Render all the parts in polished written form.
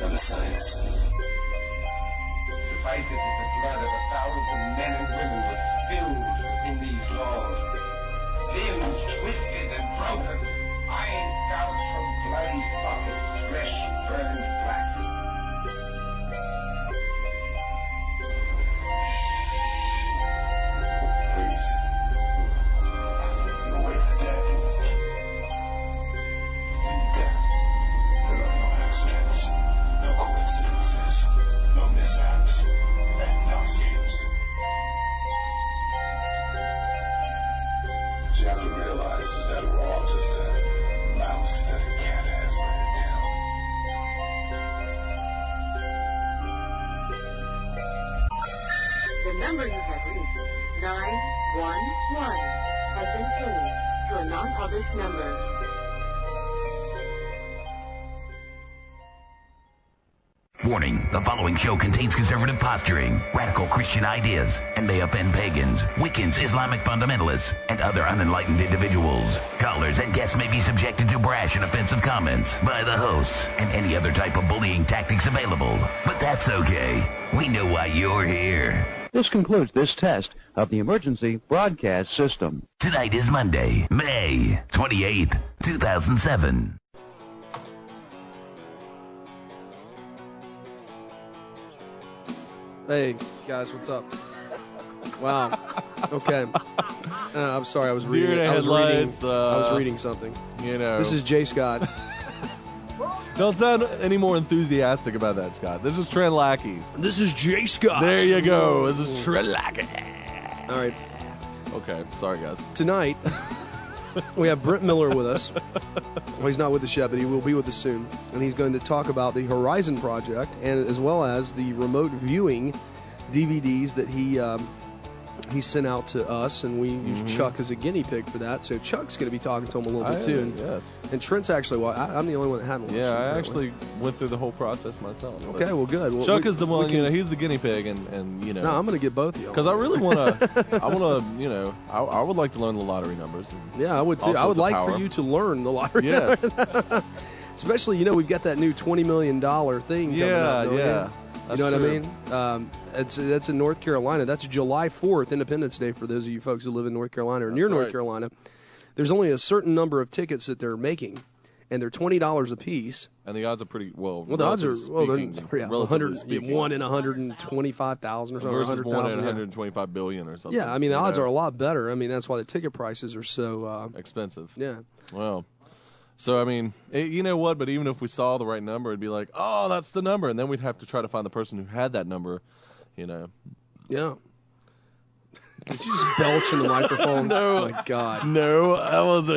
and the science. Suffice it that the blood of 1,000 men and women was spilled in these laws. Limbs twisted and broken, eyes gouged from bloody sockets, flesh burned black. Please. No way for death. In death, there are no accidents, no coincidences, no mishaps, and no escapes. What you have to realize is that we're all just a mouse that a cat has by the tail. The number you have reached, 911, has been changed to a non-published number. Warning, the following show contains conservative posturing, radical Christian ideas, and may offend pagans, Wiccans, Islamic fundamentalists, and other unenlightened individuals. Callers and guests may be subjected to brash and offensive comments by the hosts and any other type of bullying tactics available. But that's okay. We know why you're here. This concludes this test of the emergency broadcast system. Tonight is Monday, May 28th, 2007. Hey, guys, what's up? Wow. Okay. I'm sorry, I was reading. I was reading something. You know. This is Jay Scott. Don't sound any more enthusiastic about that, Scott. This is Trent Lackey. This is Jay Scott. There you go. This is Trent Lackey. All right. Okay, sorry, guys. Tonight, we have Brent Miller with us. Well, he's not with us yet, but he will be with us soon. And he's going to talk about the Horizon Project, and as well as the remote viewing DVDs that he sent out to us, and we used Chuck as a guinea pig for that. So Chuck's going to be talking to him a little bit too. Yes. And Trent's actually, I'm the only one that hadn't watched it. Yeah, I actually went through the whole process myself. Okay, well, good. Well, Chuck is the one, he's the guinea pig, and you know. No, I'm going to get both of you. Because I really want to, I would like to learn the lottery numbers. Yeah, I would too. I would like for you to learn the lottery numbers. Yes. Especially, we've got that new $20 million thing coming up. Yeah. You know what I mean? That's in North Carolina. That's July 4th, Independence Day, for those of you folks who live in North Carolina or near North Carolina. There's only a certain number of tickets that they're making, and they're $20 a piece. And the odds are pretty well. The odds are speaking. 1 in 125,000 or something. Versus 1 in 125 billion or something. Yeah, I mean the odds are a lot better. I mean that's why the ticket prices are so expensive. Yeah. Well. So, I mean, you know what? But even if we saw the right number, it'd be like, oh, that's the number. And then we'd have to try to find the person who had that number, Yeah. Did you just belch in the microphone? No. Oh, my God. No, that was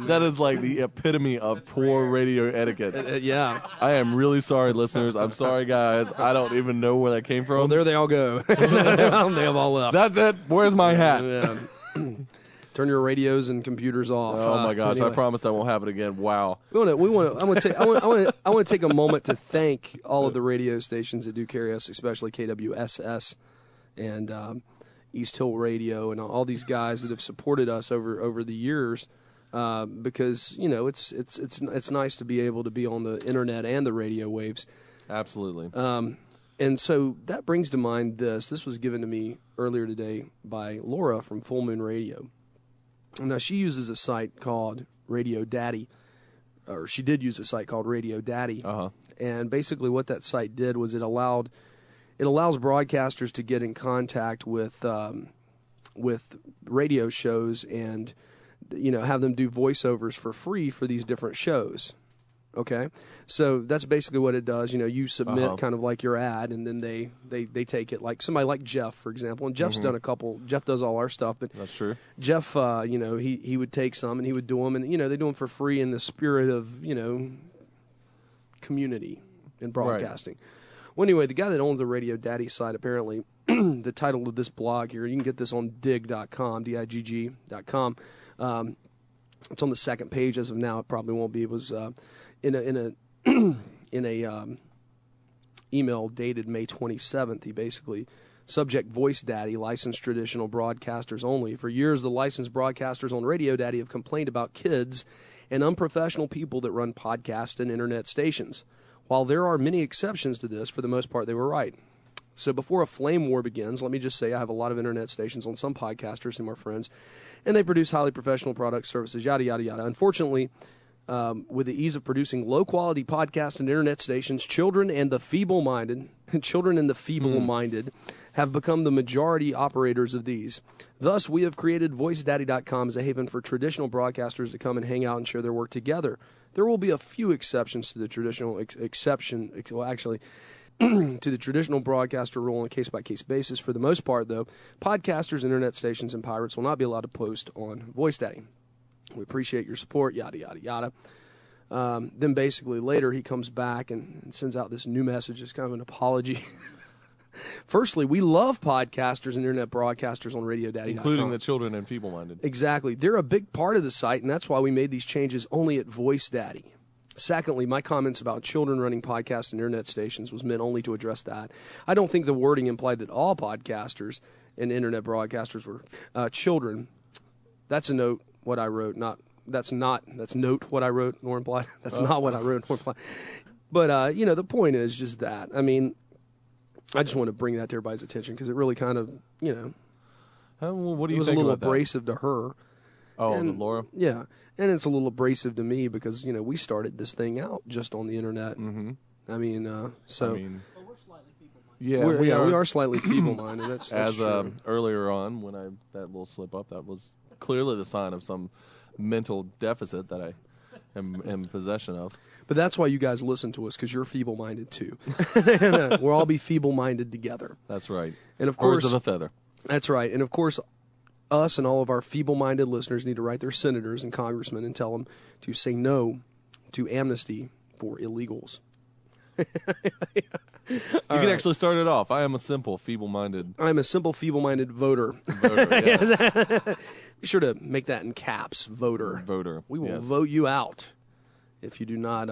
that is like the epitome of poor radio etiquette. Yeah. I am really sorry, listeners. I'm sorry, guys. I don't even know where that came from. Well, there they all go. They have all left. That's it. Where's my hat? Yeah. Turn your radios and computers off. Oh my gosh! Anyway. I promise that won't happen again. Wow. I want to take a moment to thank all of the radio stations that do carry us, especially KWSS and East Hill Radio and all these guys that have supported us over the years. Because it's nice to be able to be on the internet and the radio waves. Absolutely. And so that brings to mind this. This was given to me earlier today by Laura from Full Moon Radio. Now, she uses a site called Radio Daddy, or she did use a site called Radio Daddy. Uh-huh. And basically what that site did was it allows broadcasters to get in contact with radio shows and, have them do voiceovers for free for these different shows. Okay, so that's basically what it does. You submit kind of like your ad, and then they take it. Like somebody like Jeff, for example, and Jeff's done a couple. Jeff does all our stuff, but that's true. Jeff, he would take some and he would do them, and they do them for free in the spirit of community and broadcasting. Right. Well, anyway, the guy that owns the Radio Daddy site, apparently, the title of this blog here, you can get this on dig.com, digg.com. It's on the second page as of now. It probably won't be. It was in a email dated May 27th. He basically subject Voice Daddy, licensed traditional broadcasters only. For years, the licensed broadcasters on Radio Daddy have complained about kids and unprofessional people that run podcast and internet stations. While there are many exceptions to this, for the most part, they were right. So before a flame war begins, let me just say I have a lot of internet stations on some podcasters who are friends, and they produce highly professional products, services, yada, yada, yada. Unfortunately, with the ease of producing low-quality podcast and internet stations, children and the feeble-minded have become the majority operators of these. Thus, we have created VoiceDaddy.com as a haven for traditional broadcasters to come and hang out and share their work together. There will be a few exceptions to the traditional to the traditional broadcaster rule on a case-by-case basis. For the most part, though, podcasters, internet stations, and pirates will not be allowed to post on VoiceDaddy. We appreciate your support, yada, yada, yada. Then basically later he comes back and sends out this new message. It's kind of an apology. Firstly, we love podcasters and internet broadcasters on RadioDaddy.com. Including the children and feeble-minded. Exactly. They're a big part of the site, and that's why we made these changes only at VoiceDaddy. Secondly, my comments about children running podcasts and internet stations was meant only to address that. I don't think the wording implied that all podcasters and internet broadcasters were children. That's a note what I wrote, that's note what I wrote nor implied. That's not what I wrote nor implied. But the point is just that. I mean, I just want to bring that to everybody's attention because it really kind of, what do you it think was a little about that? abrasive to her. Oh, And, Laura? Yeah, and it's a little abrasive to me because we started this thing out just on the internet. Mm-hmm. I mean, yeah, we are slightly feeble-minded. That's as true. earlier on when that little slip up, that was clearly the sign of some mental deficit that I am in possession of. But that's why you guys listen to us, because you're feeble-minded too. And, we'll all be feeble-minded together. That's right. And of Birds course, of a feather. That's right. And of course, us and all of our feeble-minded listeners need to write their senators and congressmen and tell them to say no to amnesty for illegals. You can actually start it off. I am a simple, feeble-minded. I'm a simple, feeble-minded voter. Yes. Be sure to make that in caps, voter. Voter. We will yes. vote you out if you do not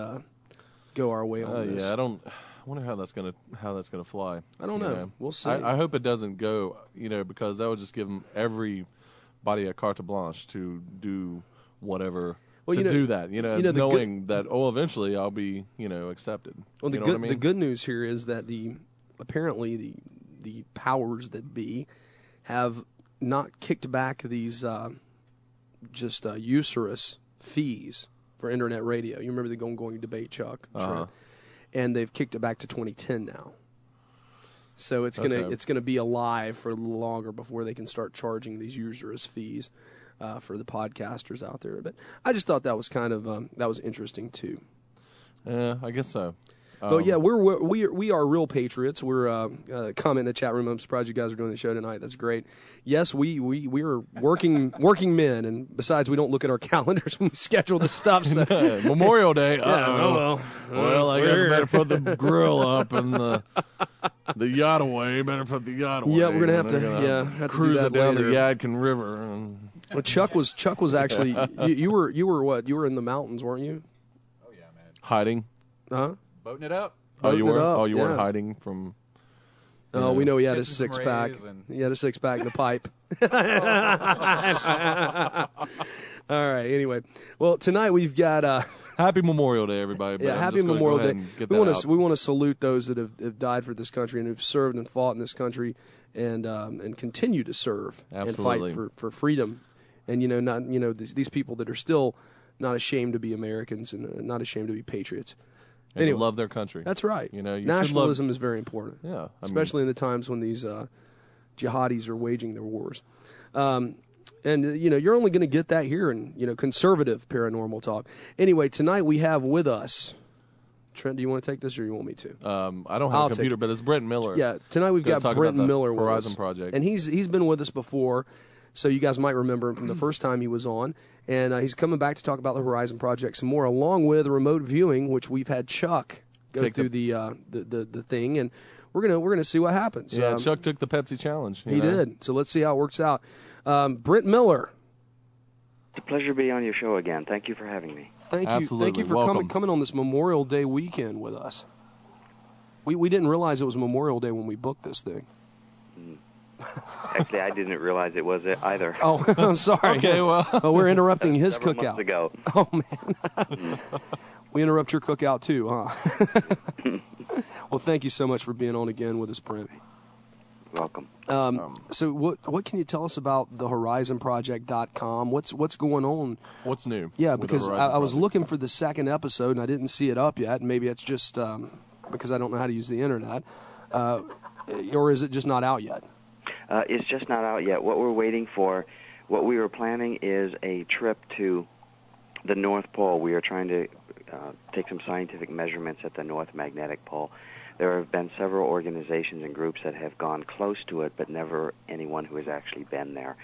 go our way on this. Yeah, I wonder how that's gonna fly. I don't know. We'll see. I hope it doesn't go. Because that would just give everybody a carte blanche to do whatever. Do that, knowing that eventually I'll be, accepted. Well, what I mean? The good news here is that apparently the powers that be have not kicked back these usurious fees for internet radio. You remember the ongoing debate, Chuck? Uh-huh. And they've kicked it back to 2010 now. So it's gonna be alive for a little longer before they can start charging these usurious fees for the podcasters out there. But I just thought that was kind of that was interesting too. Yeah, I guess so. But yeah, we are real patriots. We're comment in the chat room. I'm surprised you guys are doing the show tonight. That's great. Yes, we are working men, and besides, we don't look at our calendars when we schedule the stuff. So. Memorial Day. Yeah, well, I guess I better put the grill up and the yacht away. Better put the yacht away. Yeah, we're gonna have to cruise to do that it down later. the Yadkin River. And... Well, Chuck was actually you were what? You were in the mountains, weren't you? Oh yeah, man. Hiding. Huh? Boating it up. Oh, you were. Up, you weren't hiding from. Oh, we know he had a Catching some 6-pack. rays and- He had a 6-pack in the pipe. All right. Anyway, well, tonight we've got. Happy Memorial Day, everybody. But Yeah, I'm happy just gonna Memorial go ahead Day. and get We that want out. to salute those that have died for this country and who've served and fought in this country and continue to serve Absolutely. and fight for freedom. And these people that are still not ashamed to be Americans and not ashamed to be patriots. And Anyway, love their country. That's right. You should Nationalism is very important. Yeah, especially in the times when these jihadis are waging their wars. And you're only going to get that here in conservative paranormal talk. Anyway, tonight we have with us. Trent, do you want to take this or you want me to? I don't have a computer, but it's Brent Miller. Yeah, tonight we've got talk Brent about the Miller with Horizon us. Project. And he's been with us before, so you guys might remember him from the first time he was on. And he's coming back to talk about the Horizon Project some more, along with remote viewing, which we've had Chuck go through the thing, and we're gonna see what happens. Yeah, Chuck took the Pepsi challenge. He did. So let's see how it works out. Brent Miller. It's a pleasure to be on your show again. Thank you for having me. Thank you. Absolutely. Thank you for Welcome. coming on this Memorial Day weekend with us. We didn't realize it was Memorial Day when we booked this thing. Actually, I didn't realize it was it either. Oh, I'm sorry. Okay, well. We're interrupting his Several cookout. months ago. Oh, man. We interrupt your cookout, too, huh? Well, thank you so much for being on again with us, Brent. Welcome. So what can you tell us about the HorizonProject.com? What's going on? What's new? Yeah, with the because Horizon I was Project? looking for the second episode, and I didn't see it up yet. Maybe it's just because I don't know how to use the internet. Or is it just not out yet? It's just not out yet. What we're waiting for, what we were planning is a trip to the North Pole. We are trying to take some scientific measurements at the North Magnetic Pole. There have been several organizations and groups that have gone close to it, but never anyone who has actually been there.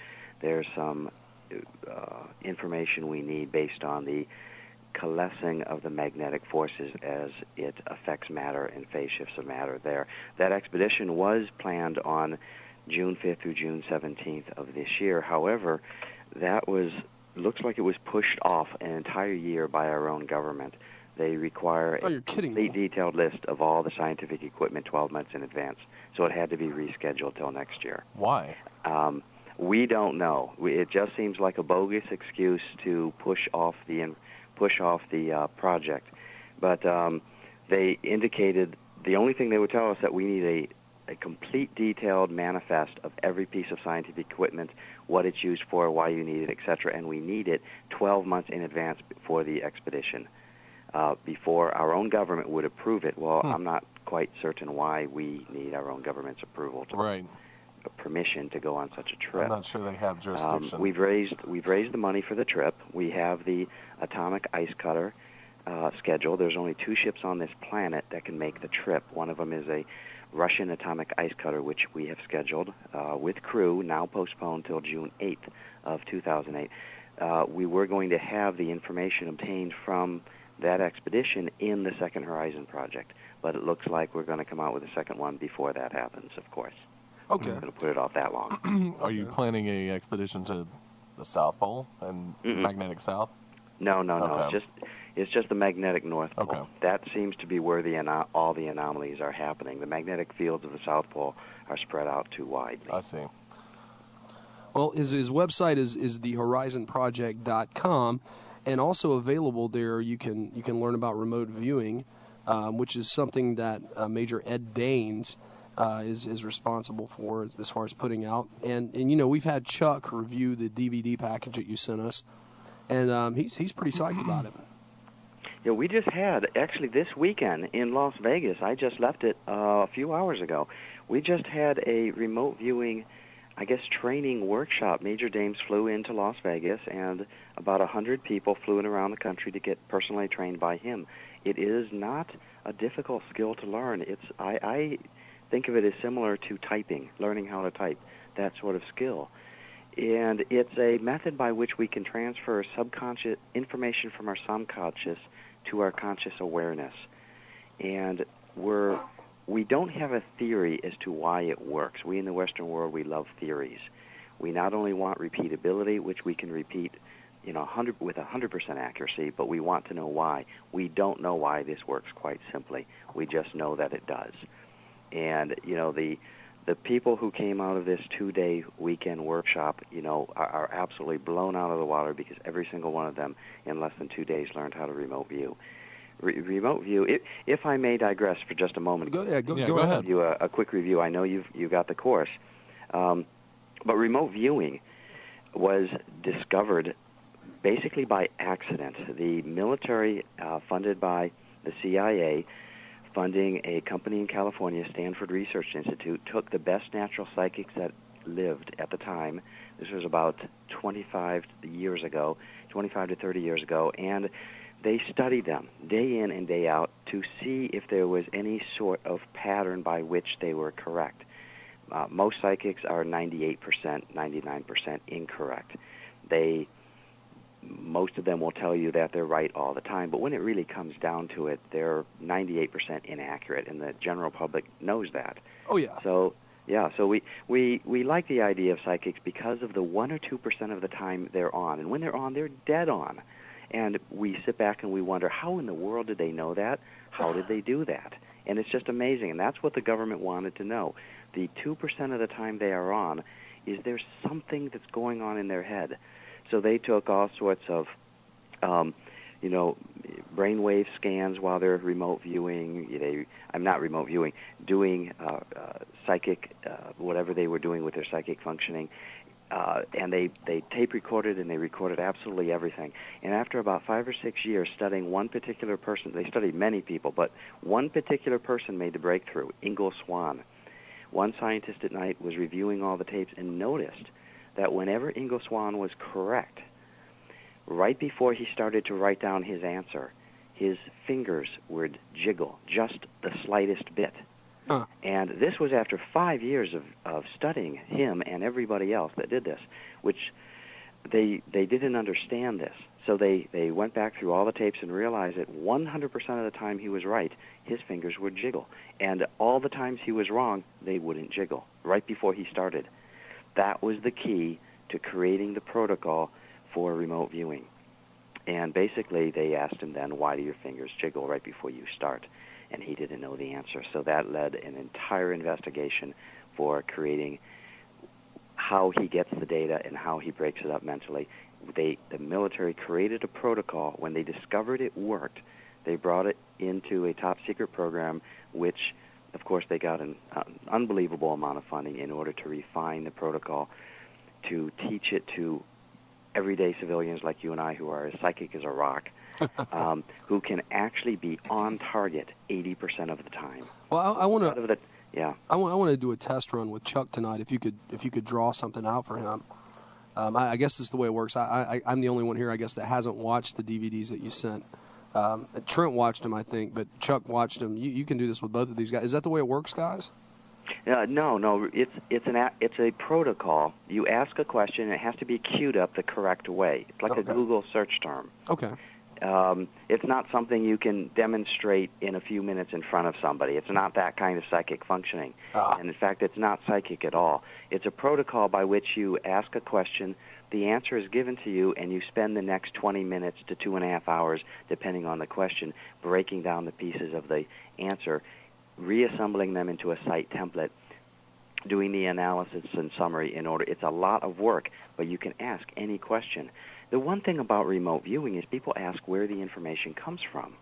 There's some information we need based on the coalescing of the magnetic forces as it affects matter and phase shifts of matter there. That expedition was planned on June 5th through June 17th of this year. However, that looks like it was pushed off an entire year by our own government. They require a complete detailed list of all the scientific equipment 12 months in advance, so it had to be rescheduled till next year. Why? We don't know. It just seems like a bogus excuse to push off the project. But they indicated the only thing they would tell us that we need a complete detailed manifest of every piece of scientific equipment, what it's used for, why you need it, etc., and we need it 12 months in advance for the expedition. Before our own government would approve it. Well, I'm not quite certain why we need our own government's approval to permission to go on such a trip. I'm not sure they have jurisdiction. We've raised the money for the trip. We have the atomic ice cutter scheduled. There's only 2 ships on this planet that can make the trip. One of them is a Russian atomic ice cutter, which we have scheduled with crew, now postponed till June 8th of 2008. We were going to have the information obtained from that expedition in the Second Horizon Project, but it looks like we're going to come out with a second one before that happens, of course. Okay. We're going to put it off that long. Are you planning a expedition to the South Pole and magnetic South? No. Okay. It's just the magnetic North Pole. Okay. That seems to be where all the anomalies are happening. The magnetic fields of the South Pole are spread out too widely. I see. Well, his website is thehorizonproject.com, and also available there you can learn about remote viewing, which is something that Major Ed Daines is responsible for as far as putting out. And we've had Chuck review the DVD package that you sent us, and he's pretty psyched about it. Yeah, we just had, actually this weekend in Las Vegas, I just left it a few hours ago, we just had a remote viewing, I guess, training workshop. Major Daines flew into Las Vegas, and about 100 people flew in around the country to get personally trained by him. It is not a difficult skill to learn. I think of it as similar to typing, learning how to type, that sort of skill. And it's a method by which we can transfer subconscious information from our subconscious to our conscious awareness. And we don't have a theory as to why it works. We in the Western world, we love theories. We not only want repeatability, which we can repeat with 100% accuracy, but we want to know why. We don't know why this works, quite simply. We just know that it does. And, the people who came out of this 2-day weekend workshop, are absolutely blown out of the water because every single one of them in less than 2 days learned how to remote view. Remote view, if I may digress for just a moment. Go ahead. Give you a quick review. I know you got the course. But remote viewing was discovered basically by accident. The military, funded by the CIA, funding a company in California, Stanford Research Institute, took the best natural psychics that lived at the time. This was about 25 to 30 years ago, and they studied them day in and day out to see if there was any sort of pattern by which they were correct. Most psychics are 98%, 99% incorrect. Most of them will tell you that they're right all the time, but when it really comes down to it, they're 98% inaccurate, and the general public knows that. Oh, yeah. So we like the idea of psychics because of the 1 or 2% of the time they're on, and when they're on, they're dead on. And we sit back and we wonder, how in the world did they know that? How did they do that? And it's just amazing, and that's what the government wanted to know. the 2% of the time they are on is there's something that's going on in their head. So they took all sorts of, brainwave scans while they're remote viewing. I'm not remote viewing, doing psychic, whatever they were doing with their psychic functioning. And they tape recorded, and they recorded absolutely everything. And after about 5 or 6 years studying one particular person, they studied many people, but one particular person made the breakthrough, Ingo Swann. One scientist at night was reviewing all the tapes and noticed that whenever Ingo Swann was correct, right before he started to write down his answer, his fingers would jiggle just the slightest bit. And this was after 5 years of studying him and everybody else that did this, which they didn't understand this. So they went back through all the tapes and realized that 100% of the time he was right, his fingers would jiggle. And all the times he was wrong, they wouldn't jiggle right before he started. That was the key to creating the protocol for remote viewing. And basically they asked him then, why do your fingers jiggle right before you start? And he didn't know the answer. So that led an entire investigation for creating how he gets the data and how he breaks it up mentally. The military created a protocol. When they discovered it worked, they brought it into a top-secret program, which, of course, they got an unbelievable amount of funding in order to refine the protocol, to teach it to everyday civilians like you and I who are as psychic as a rock, who can actually be on target 80% of the time. Well, I want to. Yeah. I want to do a test run with Chuck tonight. If you could draw something out for him. I guess this is the way it works. I'm the only one here, I guess, that hasn't watched the DVDs that you sent. Trent watched them, I think, but Chuck watched them. You can do this with both of these guys. Is that the way it works, guys? No. It's a protocol. You ask a question, and it has to be queued up the correct way. It's like a Google search term. Okay. It's not something you can demonstrate in a few minutes in front of somebody. It's not that kind of psychic functioning. And in fact, it's not psychic at all. It's a protocol by which you ask a question, the answer is given to you, and you spend the next 20 minutes to 2.5 hours, depending on the question, breaking down the pieces of the answer, reassembling them into a site template, doing the analysis and summary in order. It's a lot of work, but you can ask any question. The one thing about remote viewing is people ask where the information comes from.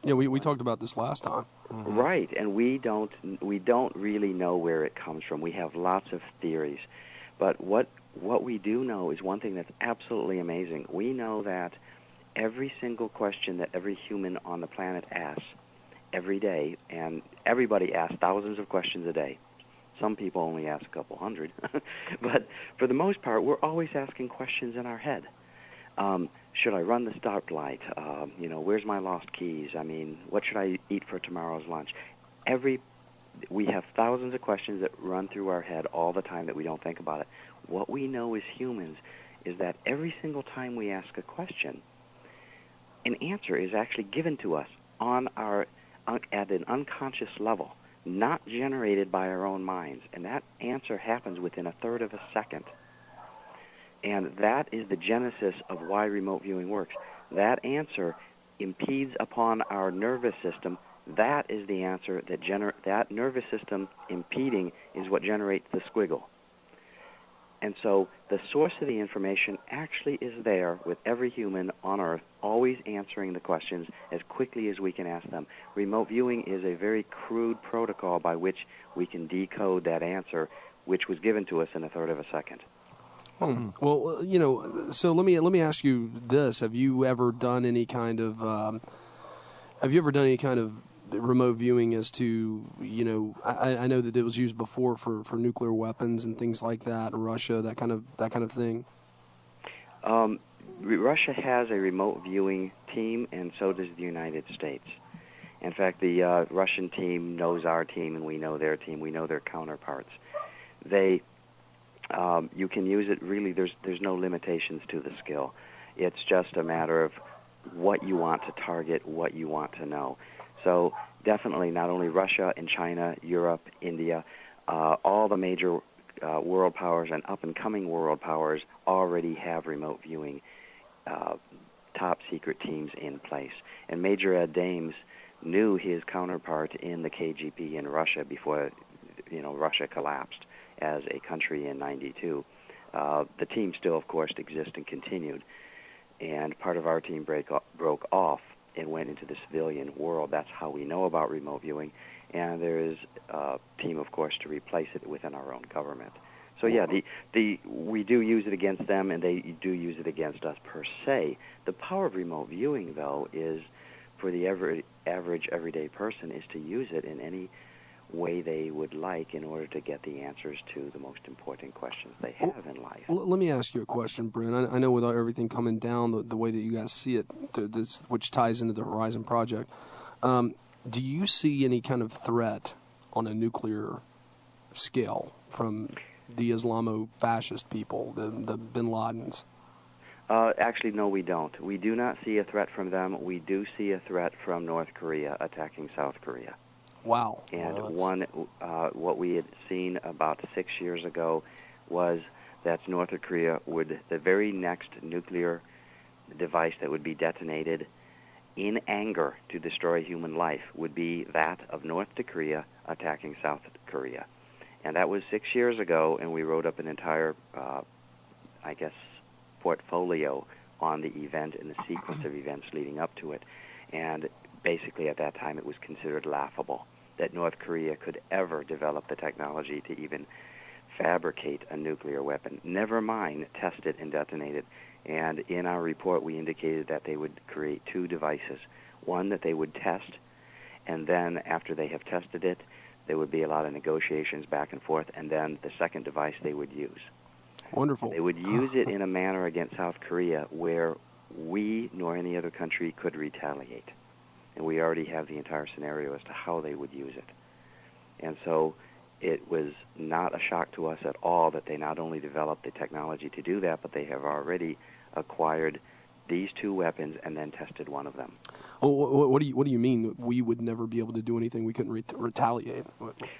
Yeah, we talked about this last time. Mm-hmm. Right, and we don't really know where it comes from. We have lots of theories. But what we do know is one thing that's absolutely amazing. We know that every single question that every human on the planet asks every day, and everybody asks thousands of questions a day. Some people only ask a couple hundred. But for the most part, we're always asking questions in our head. Should I run the stoplight? Where's my lost keys? What should I eat for tomorrow's lunch? We have thousands of questions that run through our head all the time that we don't think about it. What we know as humans is that every single time we ask a question, an answer is actually given to us at an unconscious level, not generated by our own minds. And that answer happens within 1/3 of a second. And that is the genesis of why remote viewing works. That answer impedes upon our nervous system. That is the answer that nervous system impeding is what generates the squiggle. And so the source of the information actually is there with every human on Earth, always answering the questions as quickly as we can ask them. Remote viewing is a very crude protocol by which we can decode that answer, which was given to us in 1/3 of a second. Well, so let me ask you this: Have you ever done any kind of remote viewing as to I know that it was used before for nuclear weapons and things like that in Russia, that kind of thing? Russia has a remote viewing team, and so does the United States. In fact, the Russian team knows our team, and we know their team. We know their counterparts. You can use it really. There's no limitations to the skill. It's just a matter of what you want to target, what you want to know. So definitely not only Russia and China, Europe, India, all the major world powers and up-and-coming world powers already have remote viewing top-secret teams in place. And Major Ed Dames knew his counterpart in the KGB in Russia before Russia collapsed as a country in '92. The team still, of course, exists and continued. And part of our team broke off and went into the civilian world. That's how we know about remote viewing. And there is a team, of course, to replace it within our own government. So yeah, we do use it against them, and they do use it against us per se. The power of remote viewing, though, is for the average everyday person is to use it in any way they would like in order to get the answers to the most important questions they have in life. Let me ask you a question, Brent. I know with everything coming down the way that you guys see it, which ties into the Horizon Project, do you see any kind of threat on a nuclear scale from the Islamo-fascist people, the Bin Ladens? Actually, no, we don't. We do not see a threat from them. We do see a threat from North Korea attacking South Korea. Wow. And what we had seen about 6 years ago was that North Korea would, the very next nuclear device that would be detonated in anger to destroy human life would be that of North Korea attacking South Korea. And that was 6 years ago, and we wrote up an entire, portfolio on the event and the sequence of events leading up to it. And basically at that time it was considered laughable that North Korea could ever develop the technology to even fabricate a nuclear weapon, never mind test it and detonate it. And in our report we indicated that they would create two devices, one that they would test, and then after they have tested it, there would be a lot of negotiations back and forth, and then the second device they would use. Wonderful. They would use it in a manner against South Korea where we nor any other country could retaliate. And we already have the entire scenario as to how they would use it. And so it was not a shock to us at all that they not only developed the technology to do that, but they have already acquired these two weapons and then tested one of them. Well, what do you mean we would never be able to do anything? We couldn't retaliate?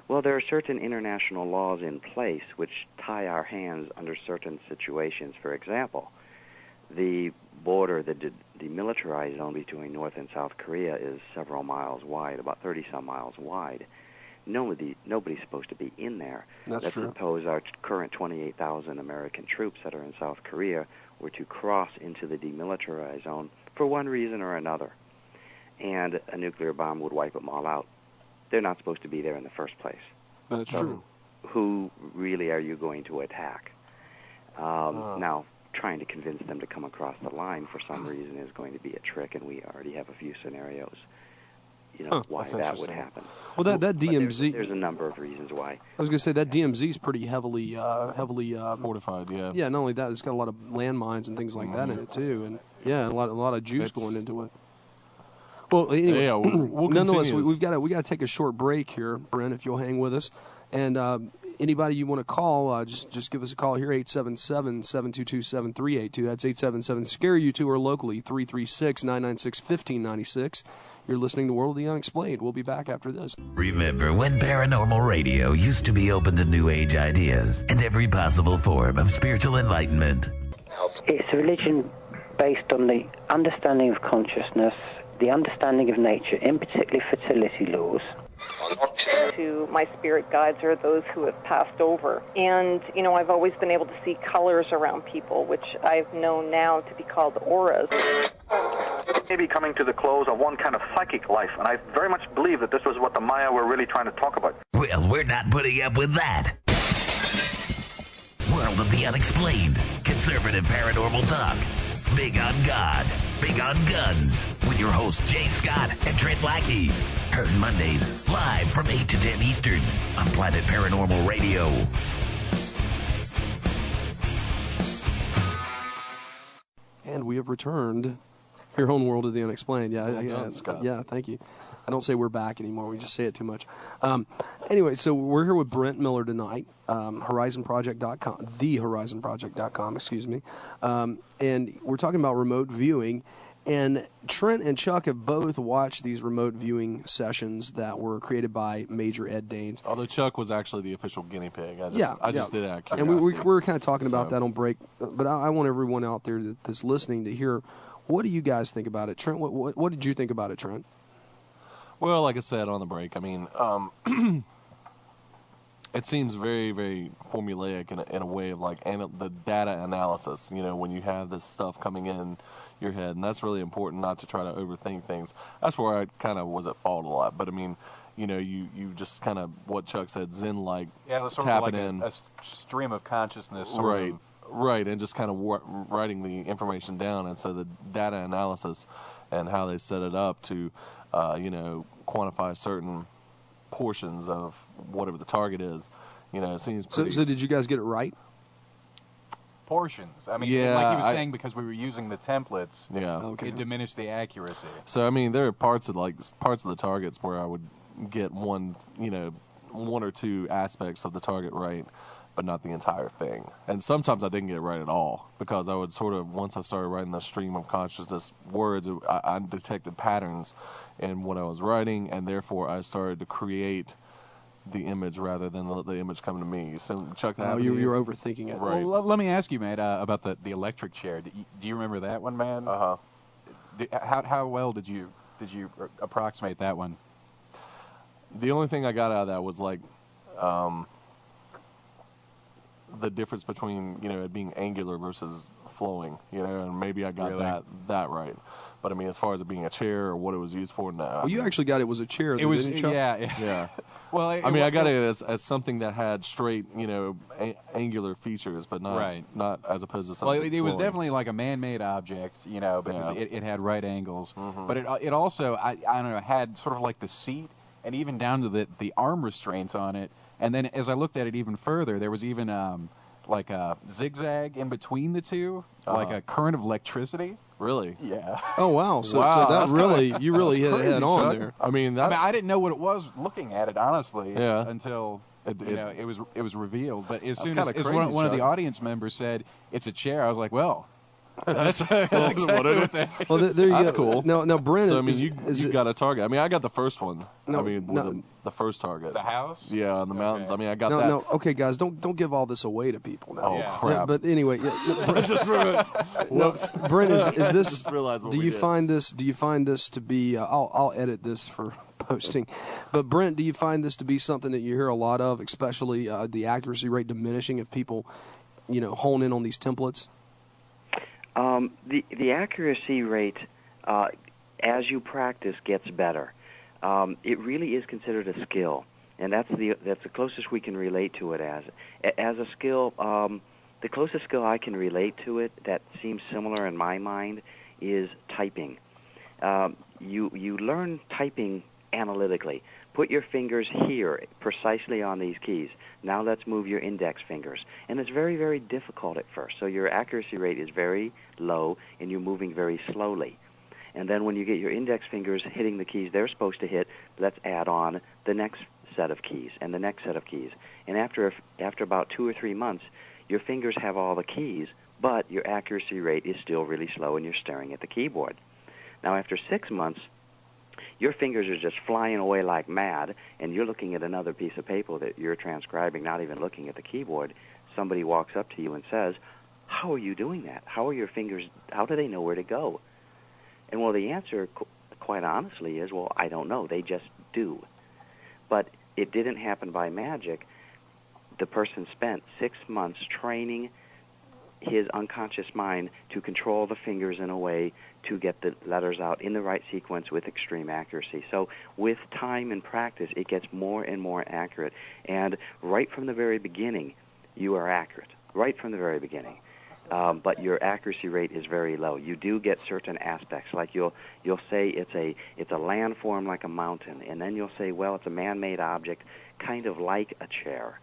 Well, there are certain international laws in place which tie our hands under certain situations. For example, the border, the demilitarized zone between North and South Korea is several miles wide, about 30-some miles wide. Nobody's supposed to be in there. That's Let's true. suppose our current 28,000 American troops that are in South Korea were to cross into the demilitarized zone for one reason or another, and a nuclear bomb would wipe them all out. They're not supposed to be there in the first place. That's true. Who really are you going to attack? Now, trying to convince them to come across the line for some reason is going to be a trick, and we already have a few scenarios, why that would happen. Well, that DMZ. There's a number of reasons why. I was going to say that DMZ is pretty heavily fortified. Yeah. Yeah. Not only that, it's got a lot of landmines and things like that in it too, and a lot of juice going into it. Well, anyway, we'll nonetheless, continue we got to take a short break here, Brent. If you'll hang with us, and anybody you want to call, just give us a call here, 877-722-7382. That's 877-SCARE-YOU2 or locally 336-996-1596. You're listening to World of the Unexplained. We'll be back after this. Remember when paranormal radio used to be open to New Age ideas and every possible form of spiritual enlightenment? It's a religion based on the understanding of consciousness, the understanding of nature, in particular fertility laws. To my spirit guides are those who have passed over. And, I've always been able to see colors around people, which I've known now to be called auras. Maybe coming to the close of one kind of psychic life, and I very much believe that this was what the Maya were really trying to talk about. Well, we're not putting up with that. World of the Unexplained. Conservative paranormal talk. Big on God. Big on guns. With your hosts Jay Scott and Trent Lackey. Heard Mondays, live from 8 to 10 Eastern on Planet Paranormal Radio. And we have returned. Your own World of the Unexplained. Yeah, thank you. I don't say we're back anymore. We just say it too much. Anyway, so we're here with Brent Miller tonight, HorizonProject.com, TheHorizonProject.com, excuse me. And we're talking about remote viewing. And Trent and Chuck have both watched these remote viewing sessions that were created by Major Ed Danes. Although Chuck was actually the official guinea pig. I just did it out of And curiosity. we were kind of talking about that on break. But I want everyone out there that's listening to hear, what do you guys think about it? Trent, what did you think about it, Trent? Well, like I said on the break, I mean, it seems very, very formulaic in a way of like the data analysis, when you have this stuff coming in your head. And that's really important, not to try to overthink things. That's where I kind of was at fault a lot. But I mean, you just kind of, what Chuck said, Zen-like, tapping in. A stream of consciousness. Right, and just kind of writing the information down. And so the data analysis and how they set it up to, quantify certain portions of whatever the target is, it seems pretty... So did you guys get it right? Portions. I mean, yeah, like he was saying, because we were using the templates, it diminished the accuracy. So I mean, there are parts of the targets where I would get one or two aspects of the target right, but not the entire thing. And sometimes I didn't get it right at all, because I would sort of, once I started writing the stream of consciousness words, I detected patterns in what I was writing, and therefore I started to create the image rather than the image come to me. So Chuck, you're overthinking it. Right. Well, let me ask you, man, about the electric chair. Do you remember that one, man? How well did you approximate that one? The only thing I got out of that was like the difference between it being angular versus flowing, and maybe I got that right. But I mean, as far as it being a chair or what it was used for, no. Well, you actually got it was a chair. It was, didn't you, Chuck? yeah. Well, I mean, I got it as something that had straight, angular features, but not as opposed to something. Well, it was definitely like a man-made object, because it had right angles. Mm-hmm. But it also, I don't know, had sort of like the seat and even down to the arm restraints on it. And then as I looked at it even further, there was even like a zigzag in between the two, like a current of electricity. Really? Yeah. Oh wow! So that really, you really hit crazy, head on Chuck. there. I mean, I didn't know what it was looking at it, honestly. Yeah. Until it was revealed. But as That's soon as crazy, one of the Chuck. audience members said it's a chair, I was like, well. That's exactly what that is. Well, there you That's go. cool. No, Brent. So I mean, you got a target. I mean, I got the first one. The first target. The house. Yeah, on the mountains. I mean, I got that. No. Okay, guys, don't give all this away to people now. Oh crap! Yeah, but anyway, Brent just ruined. Whoops. Brent, is this? Just realized what do we you did. find this? Do you find this to be? I'll edit this for posting. But Brent, do you find this to be something that you hear a lot of, especially the accuracy rate diminishing if people, hone in on these templates? The accuracy rate, as you practice, gets better. It really is considered a skill, and that's the closest we can relate to it as a skill. The closest skill I can relate to it that seems similar in my mind is typing. You learn typing analytically. Put your fingers here, precisely on these keys. Now let's move your index fingers. And it's very, very difficult at first. So your accuracy rate is very low, and you're moving very slowly. And then when you get your index fingers hitting the keys they're supposed to hit, let's add on the next set of keys and the next set of keys. And after about 2 or 3 months, your fingers have all the keys, but your accuracy rate is still really slow, and you're staring at the keyboard. Now after 6 months, your fingers are just flying away like mad, and you're looking at another piece of paper that you're transcribing, not even looking at the keyboard. Somebody walks up to you and says, "How are you doing that? How are your fingers, how do they know where to go?" And well, the answer, quite honestly, is, well, I don't know. They just do. But it didn't happen by magic. The person spent 6 months training his unconscious mind to control the fingers in a way to get the letters out in the right sequence with extreme accuracy. So with time and practice, it gets more and more accurate. And right from the very beginning, you are accurate. Right from the very beginning. But your accuracy rate is very low. You do get certain aspects, like you'll say it's a landform like a mountain, and then you'll say, well, it's a man-made object, kind of like a chair,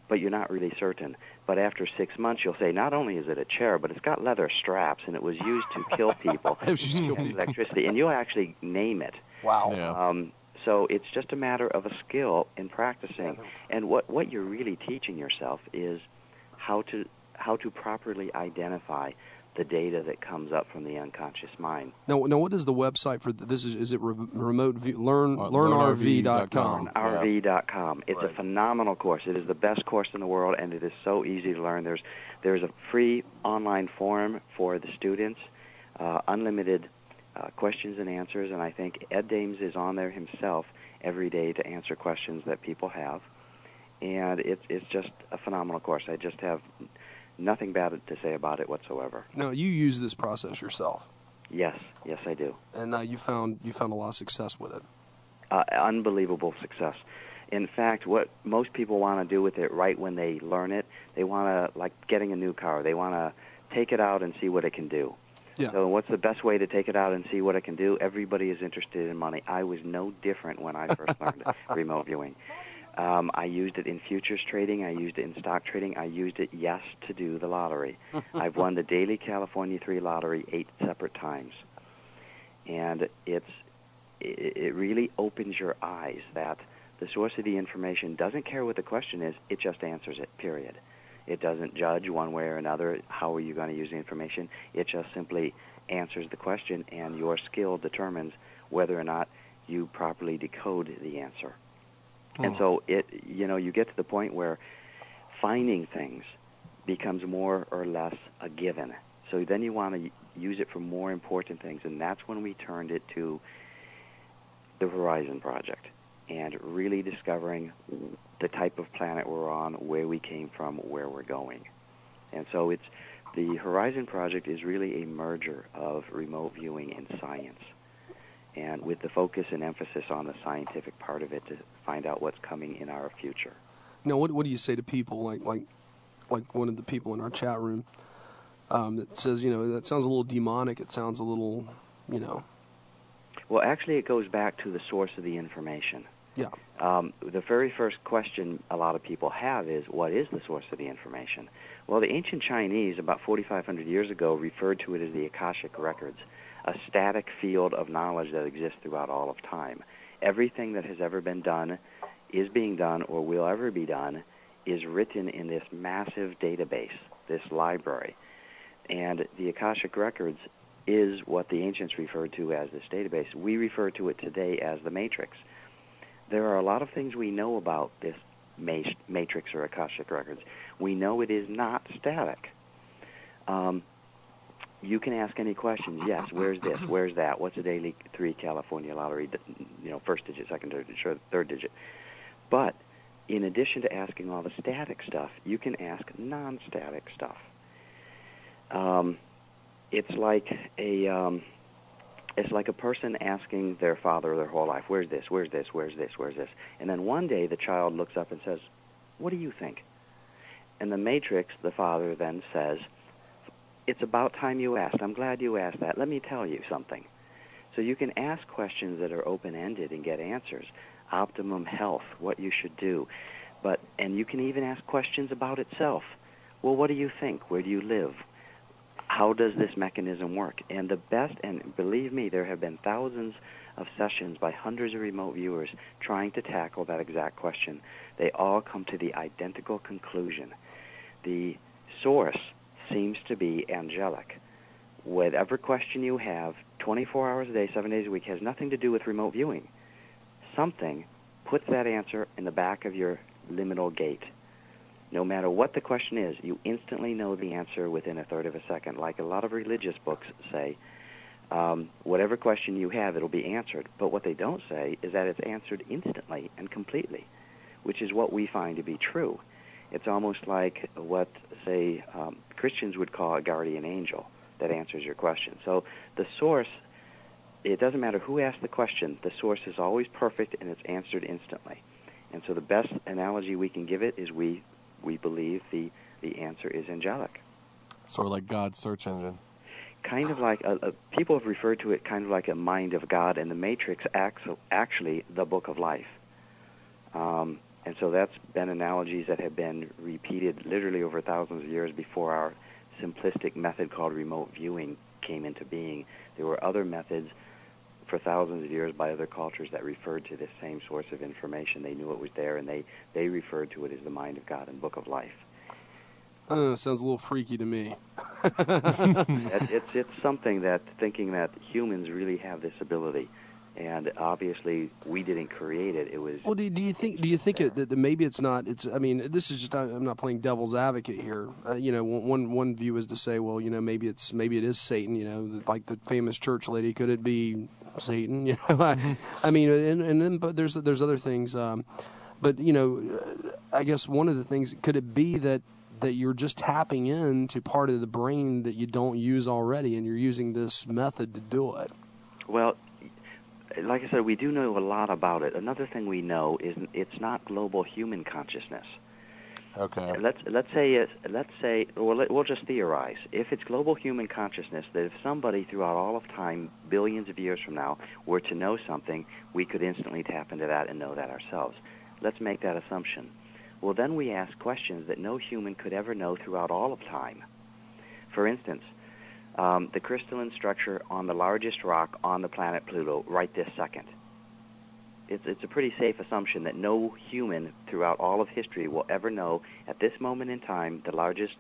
but you're not really certain. But after 6 months, you'll say, not only is it a chair, but it's got leather straps, and it was used to kill people and electricity, and you'll actually name it. Wow. Yeah. So it's just a matter of a skill in practicing, and what you're really teaching yourself is how to properly identify the data that comes up from the unconscious mind. Now, what is the website for this? Is it remote view, learnrv.com? Learnrv.com. It's a phenomenal course. It is the best course in the world, and it is so easy to learn. There's a free online forum for the students, unlimited questions and answers, and I think Ed Dames is on there himself every day to answer questions that people have. and it's just a phenomenal course. I just have nothing bad to say about it whatsoever. Now, you use this process yourself. Yes, I do. And you found a lot of success with it. Unbelievable success. In fact, what most people want to do with it right when they learn it, they want to, like getting a new car, they want to take it out and see what it can do. Yeah. So what's the best way to take it out and see what it can do? Everybody is interested in money. I was no different when I first learned remote viewing. I used it in futures trading. I used it in stock trading. I used it, yes, to do the lottery. I've won the daily California 3 lottery 8 separate times. And it really opens your eyes that the source of the information doesn't care what the question is, it just answers it, period. It doesn't judge one way or another how are you going to use the information. It just simply answers the question, and your skill determines whether or not you properly decode the answer. And so you get to the point where finding things becomes more or less a given. So then you want to use it for more important things, and that's when we turned it to the Horizon Project and really discovering the type of planet we're on, where we came from, where we're going. And so the Horizon Project is really a merger of remote viewing and science, and with the focus and emphasis on the scientific part of it to find out what's coming in our future. Now, what do you say to people like one of the people in our chat room that says, that sounds a little demonic, it sounds a little, Well, actually, it goes back to the source of the information. Yeah. The very first question a lot of people have is, what is the source of the information? Well, the ancient Chinese, about 4,500 years ago, referred to it as the Akashic Records, a static field of knowledge that exists throughout all of time. Everything that has ever been done, is being done, or will ever be done, is written in this massive database, this library. And the Akashic Records is what the ancients referred to as this database. We refer to it today as the Matrix. There are a lot of things we know about this Matrix or Akashic Records. We know it is not static. You can ask any questions. Yes, where's this? Where's that? What's a daily 3 California lottery? First digit, second digit, third digit. But in addition to asking all the static stuff, you can ask non-static stuff. It's like a person asking their father their whole life, where's this, where's this, where's this, where's this? And then one day the child looks up and says, what do you think? And the Matrix, the father, then says, it's about time you asked. I'm glad you asked that. Let me tell you something. So you can ask questions that are open-ended and get answers. Optimum health, what you should do. And you can even ask questions about itself. Well, what do you think? Where do you live? How does this mechanism work? And the best, and believe me, there have been thousands of sessions by hundreds of remote viewers trying to tackle that exact question. They all come to the identical conclusion. The source seems to be angelic. Whatever question you have, 24 hours a day, 7 days a week, has nothing to do with remote viewing. Something puts that answer in the back of your liminal gate. No matter what the question is, you instantly know the answer within a third of a second. Like a lot of religious books say, whatever question you have, it'll be answered. But what they don't say is that it's answered instantly and completely, which is what we find to be true. It's almost like what, say, Christians would call a guardian angel that answers your question. So the source, it doesn't matter who asked the question, the source is always perfect and it's answered instantly. And so the best analogy we can give it is we believe the answer is angelic. Sort of like God's search engine. Kind of like, people have referred to it kind of like a mind of God, and the Matrix actually the book of life. And so that's been analogies that have been repeated literally over thousands of years before our simplistic method called remote viewing came into being. There were other methods for thousands of years by other cultures that referred to this same source of information. They knew it was there, and they referred to it as the mind of God and book of life. Sounds a little freaky to me. It's something that thinking that humans really have this ability. And obviously, we didn't create it. It was. Well, do you think that maybe it's not? I mean, this is just. I'm not playing devil's advocate here. One view is to say, well, maybe it is Satan. Like the famous church lady. Could it be Satan? I mean, and then but there's other things. But I guess one of the things, could it be that you're just tapping into part of the brain that you don't use already, and you're using this method to do it? Well, like I said, we do know a lot about it. Another thing we know is it's not global human consciousness. Okay. We'll just theorize. If it's global human consciousness, that if somebody throughout all of time, billions of years from now, were to know something, we could instantly tap into that and know that ourselves. Let's make that assumption. Well, then we ask questions that no human could ever know throughout all of time. For instance, the crystalline structure on the largest rock on the planet Pluto right this second. It's a pretty safe assumption that no human throughout all of history will ever know at this moment in time the largest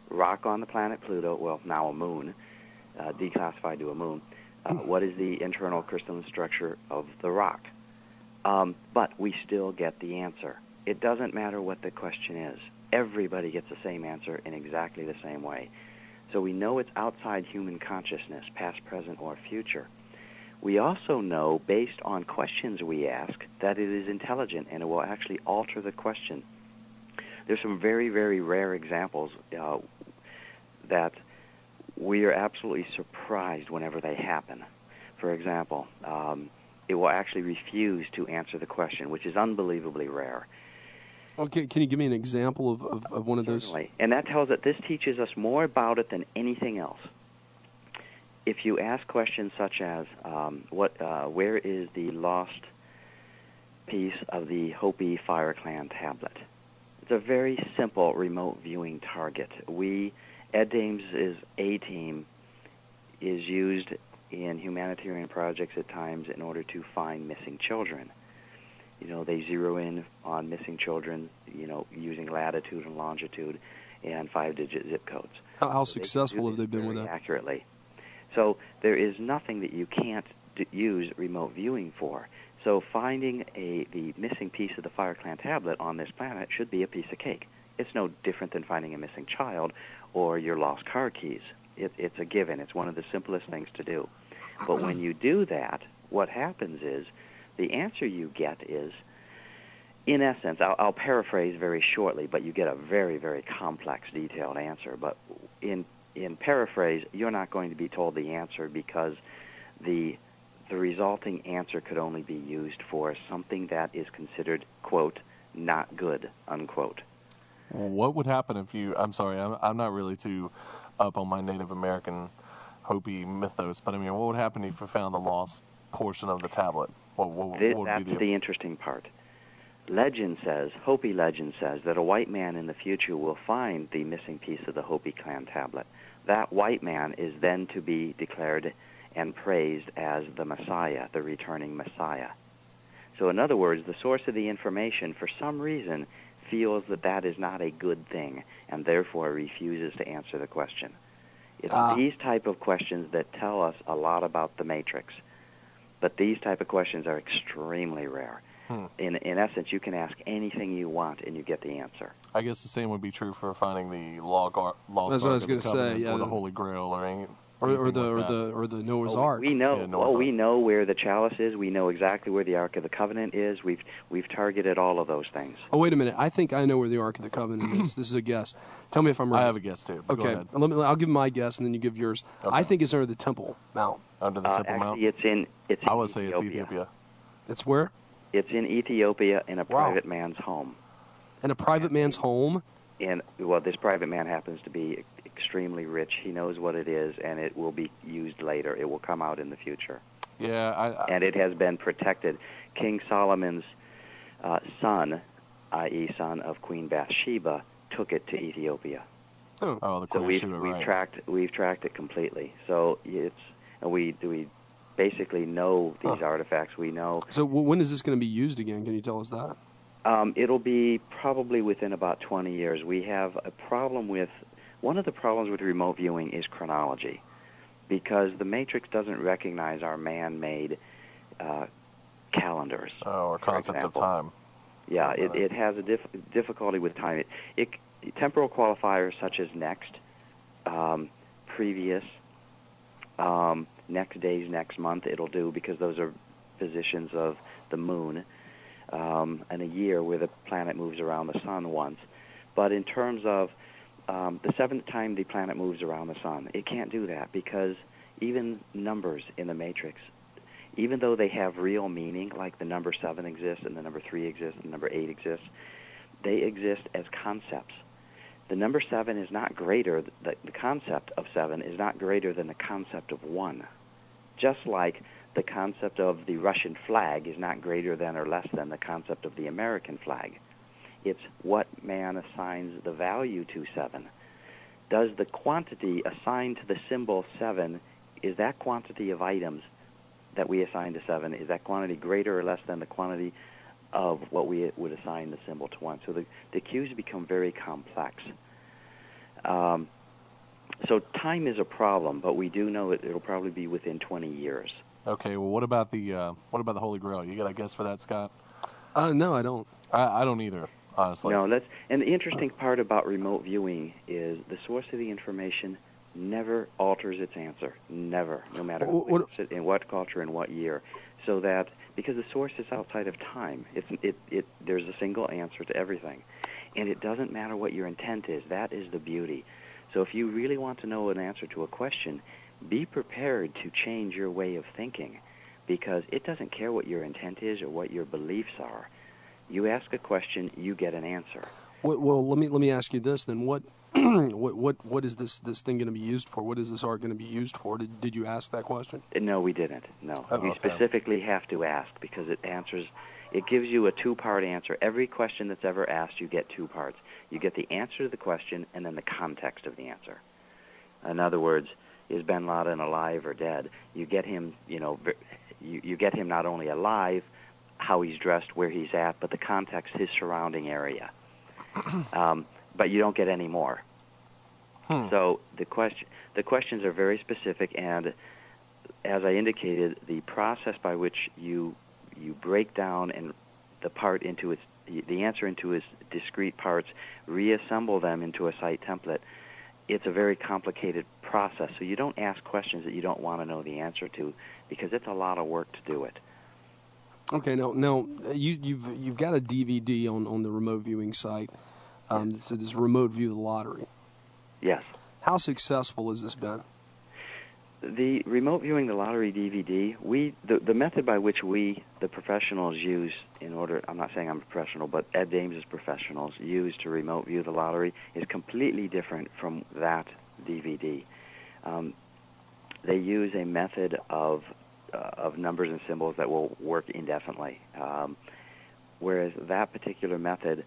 rock on the planet Pluto, well, now a moon, declassified to a moon, what is the internal crystalline structure of the rock. But we still get the answer. It doesn't matter what the question is. Everybody gets the same answer in exactly the same way. So we know it's outside human consciousness, past, present, or future. We also know, based on questions we ask, that it is intelligent and it will actually alter the question. There's some very, very rare examples that we are absolutely surprised whenever they happen. For example, it will actually refuse to answer the question, which is unbelievably rare. Okay, can you give me an example of one of those? Certainly. And that tells that this teaches us more about it than anything else. If you ask questions such as, where is the lost piece of the Hopi Fire Clan tablet? It's a very simple remote viewing target. Ed Dames' A-Team is used in humanitarian projects at times in order to find missing children. They zero in on missing children, using latitude and longitude and 5-digit zip codes. How successful have they been with that? Accurately. So there is nothing that you can't use remote viewing for. So finding the missing piece of the Fire Clan tablet on this planet should be a piece of cake. It's no different than finding a missing child or your lost car keys. It's a given. It's one of the simplest things to do. But when you do that, what happens is the answer you get is, in essence, I'll paraphrase very shortly, but you get a very, very complex, detailed answer. But in paraphrase, you're not going to be told the answer because the resulting answer could only be used for something that is considered, quote, not good, unquote. What would happen if you, I'm sorry, I'm not really too up on my Native American Hopi mythos, but I mean, what would happen if you found the lost portion of the tablet? What would That's be the interesting part. Hopi legend says that a white man in the future will find the missing piece of the Hopi clan tablet. That white man is then to be declared and praised as the Messiah, the returning Messiah. So in other words, the source of the information, for some reason, feels that is not a good thing, and therefore refuses to answer the question. It's these type of questions that tell us a lot about the Matrix. But these type of questions are extremely rare. In essence, you can ask anything you want and you get the answer. I guess the same would be true for finding the lost Ark of the Covenant, or the Holy Grail, or the Noah's Ark. We know. We know where the chalice is. We know exactly where the Ark of the Covenant is. We've targeted all of those things. Oh, wait a minute. I think I know where the Ark of the Covenant is. This is a guess. Tell me if I'm right. I have a guess too. Okay. Go ahead. I'll give my guess and then you give yours. Okay. I think it's under the Temple Mount. Under the Temple Mount. It's I would say it's Ethiopia. It's where? It's in Ethiopia in a private man's home. In a private man's home? This private man happens to be extremely rich. He knows what it is, and it will be used later. It will come out in the future. Yeah, and it has been protected. King Solomon's son, i.e., son of Queen Bathsheba, took it to Ethiopia. Oh, the Queen of Sheba, right. We've tracked it completely. So we basically know these artifacts. We know. So when is this going to be used again? Can you tell us that? It'll be probably within about 20 years. We have a problem with, one of the problems with remote viewing is chronology, because the Matrix doesn't recognize our man-made calendars. Or concept of time. Yeah, it has a difficulty with time. Temporal qualifiers such as next, previous, next days, next month, it'll do, because those are positions of the moon. in a year where the planet moves around the sun once. But in terms of the 7th time the planet moves around the sun, it can't do that because even numbers in the matrix, even though they have real meaning, like the number 7 exists and the number 3 exists and the number 8 exists, they exist as concepts. The number 7 is not greater, the concept of 7 is not greater than the concept of 1. Just like the concept of the Russian flag is not greater than or less than the concept of the American flag. It's what man assigns the value to 7. Does the quantity assigned to the symbol 7, is that quantity of items that we assign to 7, is that quantity greater or less than the quantity of what we would assign the symbol to 1? So the cues become very complex. So time is a problem, but we do know it'll probably be within 20 years. Okay, well, what about the Holy Grail? You got a guess for that, Scott? No, I don't. I don't either, honestly. No, and the interesting part about remote viewing is the source of the information never alters its answer. Never, no matter in what culture and what year. So that, because the source is outside of time, there's a single answer to everything. And it doesn't matter what your intent is. That is the beauty. So if you really want to know an answer to a question, be prepared to change your way of thinking, because it doesn't care what your intent is or what your beliefs are. You ask a question, you get an answer. Well, let me ask you this then. What is this thing going to be used for? What is this art going to be used for? Did you ask that question? No, we didn't. No, Oh, you specifically have to ask because it gives you a 2-part answer. Every question that's ever asked, you get 2 parts. You get the answer to the question and then the context of the answer. In other words, is Bin Laden alive or dead? You get him, you get him not only alive, how he's dressed, where he's at, but the context, his surrounding area. But you don't get any more. So the questions are very specific, and as I indicated, the process by which you break down and the answer into its discrete parts, reassemble them into a site template. It's a very complicated process. So you don't ask questions that you don't want to know the answer to, because it's a lot of work to do it. Okay, now you've got a DVD on the remote viewing site. So this Remote View the Lottery. Yes. How successful has this been? The Remote Viewing the Lottery DVD, the method by which we, the professionals, use in order, I'm not saying I'm a professional, but Ed Dames' professionals use to remote view the lottery is completely different from that DVD. They use a method of numbers and symbols that will work indefinitely, whereas that particular method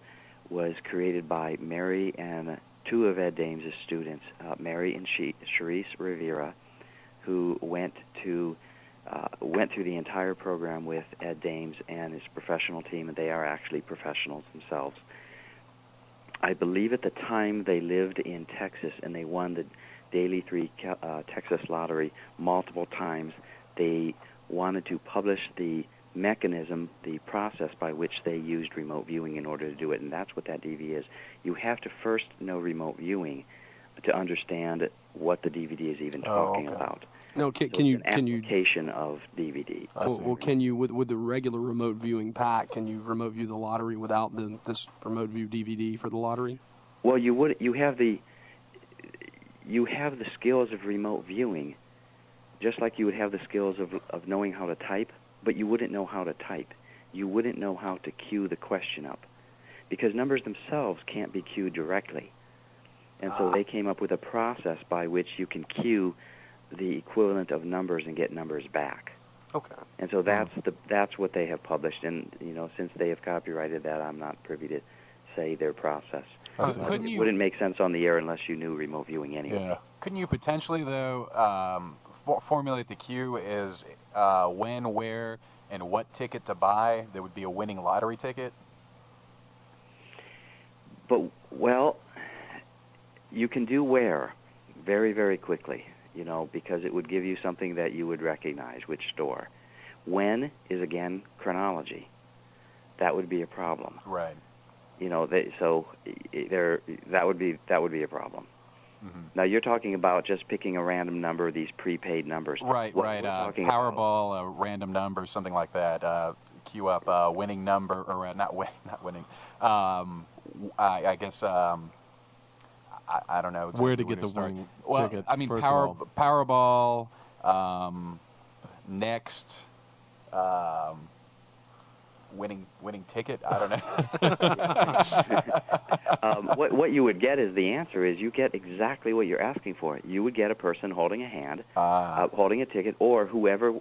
was created by Mary and 2 of Ed Dames' students, Mary and Charisse Rivera, who went through the entire program with Ed Dames and his professional team, and they are actually professionals themselves. I believe at the time they lived in Texas, and they won the Daily 3 Texas Lottery multiple times. They wanted to publish the mechanism, the process by which they used remote viewing in order to do it, and that's what that DVD is. You have to first know remote viewing to understand what the DVD is even talking about. No, can you application of DVD? Well, can you with the regular remote viewing pack? Can you remote view the lottery without this remote view DVD for the lottery? Well, you have the skills of remote viewing, just like you would have the skills of knowing how to type, but you wouldn't know how to type. You wouldn't know how to cue the question up, because numbers themselves can't be cued directly, and so they came up with a process by which you can cue the equivalent of numbers and get numbers back. Okay. And so that's what they have published, and since they have copyrighted that, I'm not privy to say their process. It wouldn't make sense on the air unless you knew remote viewing anyway. Yeah. Couldn't you potentially, though, formulate the cue as when, where, and what ticket to buy that would be a winning lottery ticket? But, well, you can do where very, very quickly, because it would give you something that you would recognize, which store. When is, again, chronology. That would be a problem. Right. That would be a problem. Mm-hmm. Now, you're talking about just picking a random number, these prepaid numbers. Right. Powerball, a random number, something like that. queue up winning number, or not winning. I guess I don't know exactly where to get the winning ticket. I mean, first of all. Powerball, next. Winning ticket? I don't know. What you would get is the answer is you get exactly what you're asking for. You would get a person holding a hand, holding a ticket, or whoever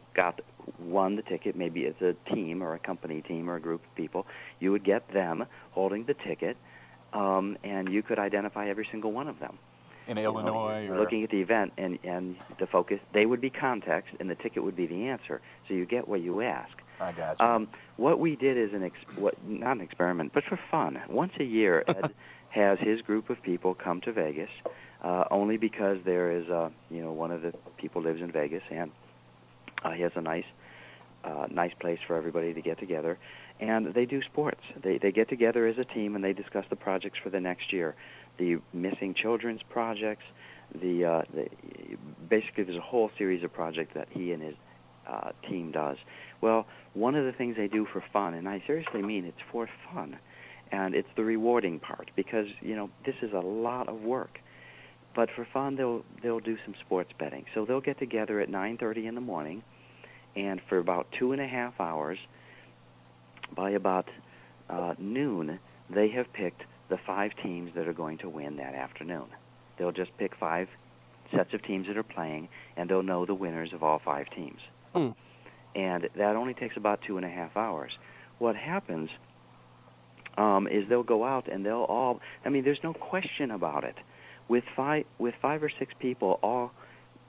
won the ticket, maybe it's a team or a company team or a group of people, you would get them holding the ticket, and you could identify every single one of them. In Illinois? Or looking at the event, and the focus, they would be context, and the ticket would be the answer. So you get what you ask. I got you. What we did is not an experiment, but for fun. Once a year, Ed has his group of people come to Vegas, only because there is, one of the people lives in Vegas, and he has a nice place for everybody to get together, and they do sports. They get together as a team, and they discuss the projects for the next year. The missing children's projects, basically there's a whole series of projects that he and his team does. Well, one of the things they do for fun, and I seriously mean it's for fun, and it's the rewarding part, because this is a lot of work. But for fun, they'll do some sports betting. So they'll get together at 9:30 in the morning, and for about 2.5 hours, by about noon, they have picked the 5 teams that are going to win that afternoon. They'll just pick 5 sets of teams that are playing, and they'll know the winners of all 5 teams. And that only takes about 2.5 hours. What happens is they'll go out and they'll all, there's no question about it. With 5 or 6 people all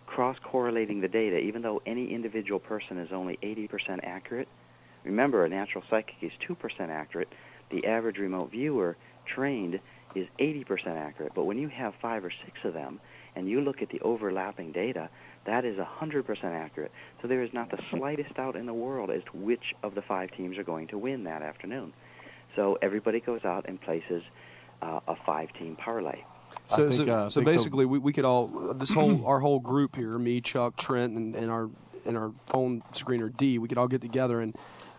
cross-correlating the data, even though any individual person is only 80% accurate, remember, a natural psychic is 2% accurate. The average remote viewer trained is 80% accurate. But when you have 5 or 6 of them, and you look at the overlapping data, that is 100% accurate. So there is not the slightest doubt in the world as to which of the 5 teams are going to win that afternoon. So everybody goes out and places a 5-team parlay. So basically, we could all our whole group here, me, Chuck, Trent, and our phone screener D, we could all get together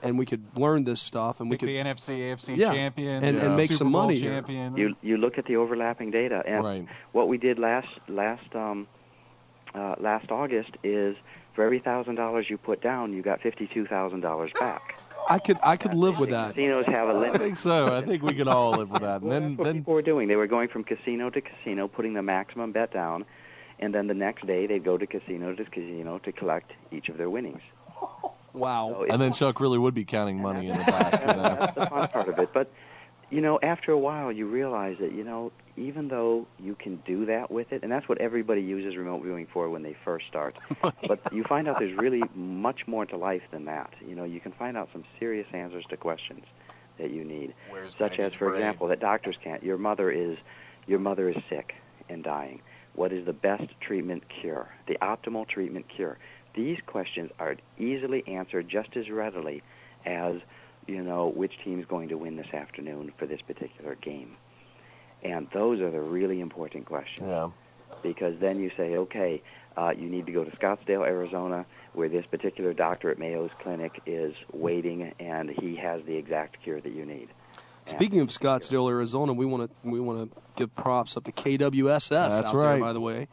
and we could learn this stuff, and we could the NFC, AFC champion, and make Super some Bowl money champion. here. You look at the overlapping data, and what we did last August is for every $1,000 you put down, you got $52,000 back. I could live with that. Casinos have a limit. I think so. I think we can all live with that. And that's what people were doing. They were going from casino to casino, putting the maximum bet down, and then the next day they'd go to casino to collect each of their winnings. Wow. So and then Chuck really would be counting money in the back. That's the fun part of it. But, after a while you realize that, even though you can do that with it, and that's what everybody uses remote viewing for when they first start, but you find out there's really much more to life than that. You can find out some serious answers to questions that you need, such as, for example, that doctors can't. Your mother is sick and dying. What is the best treatment cure? The optimal treatment cure? These questions are easily answered just as readily as, which team's going to win this afternoon for this particular game. And those are the really important questions. Yeah. Because then you say, okay, you need to go to Scottsdale, Arizona, where this particular doctor at Mayo's clinic is waiting, and he has the exact cure that you need. Speaking of Scottsdale, Arizona, we want to give props up to KWSS out there, by the way.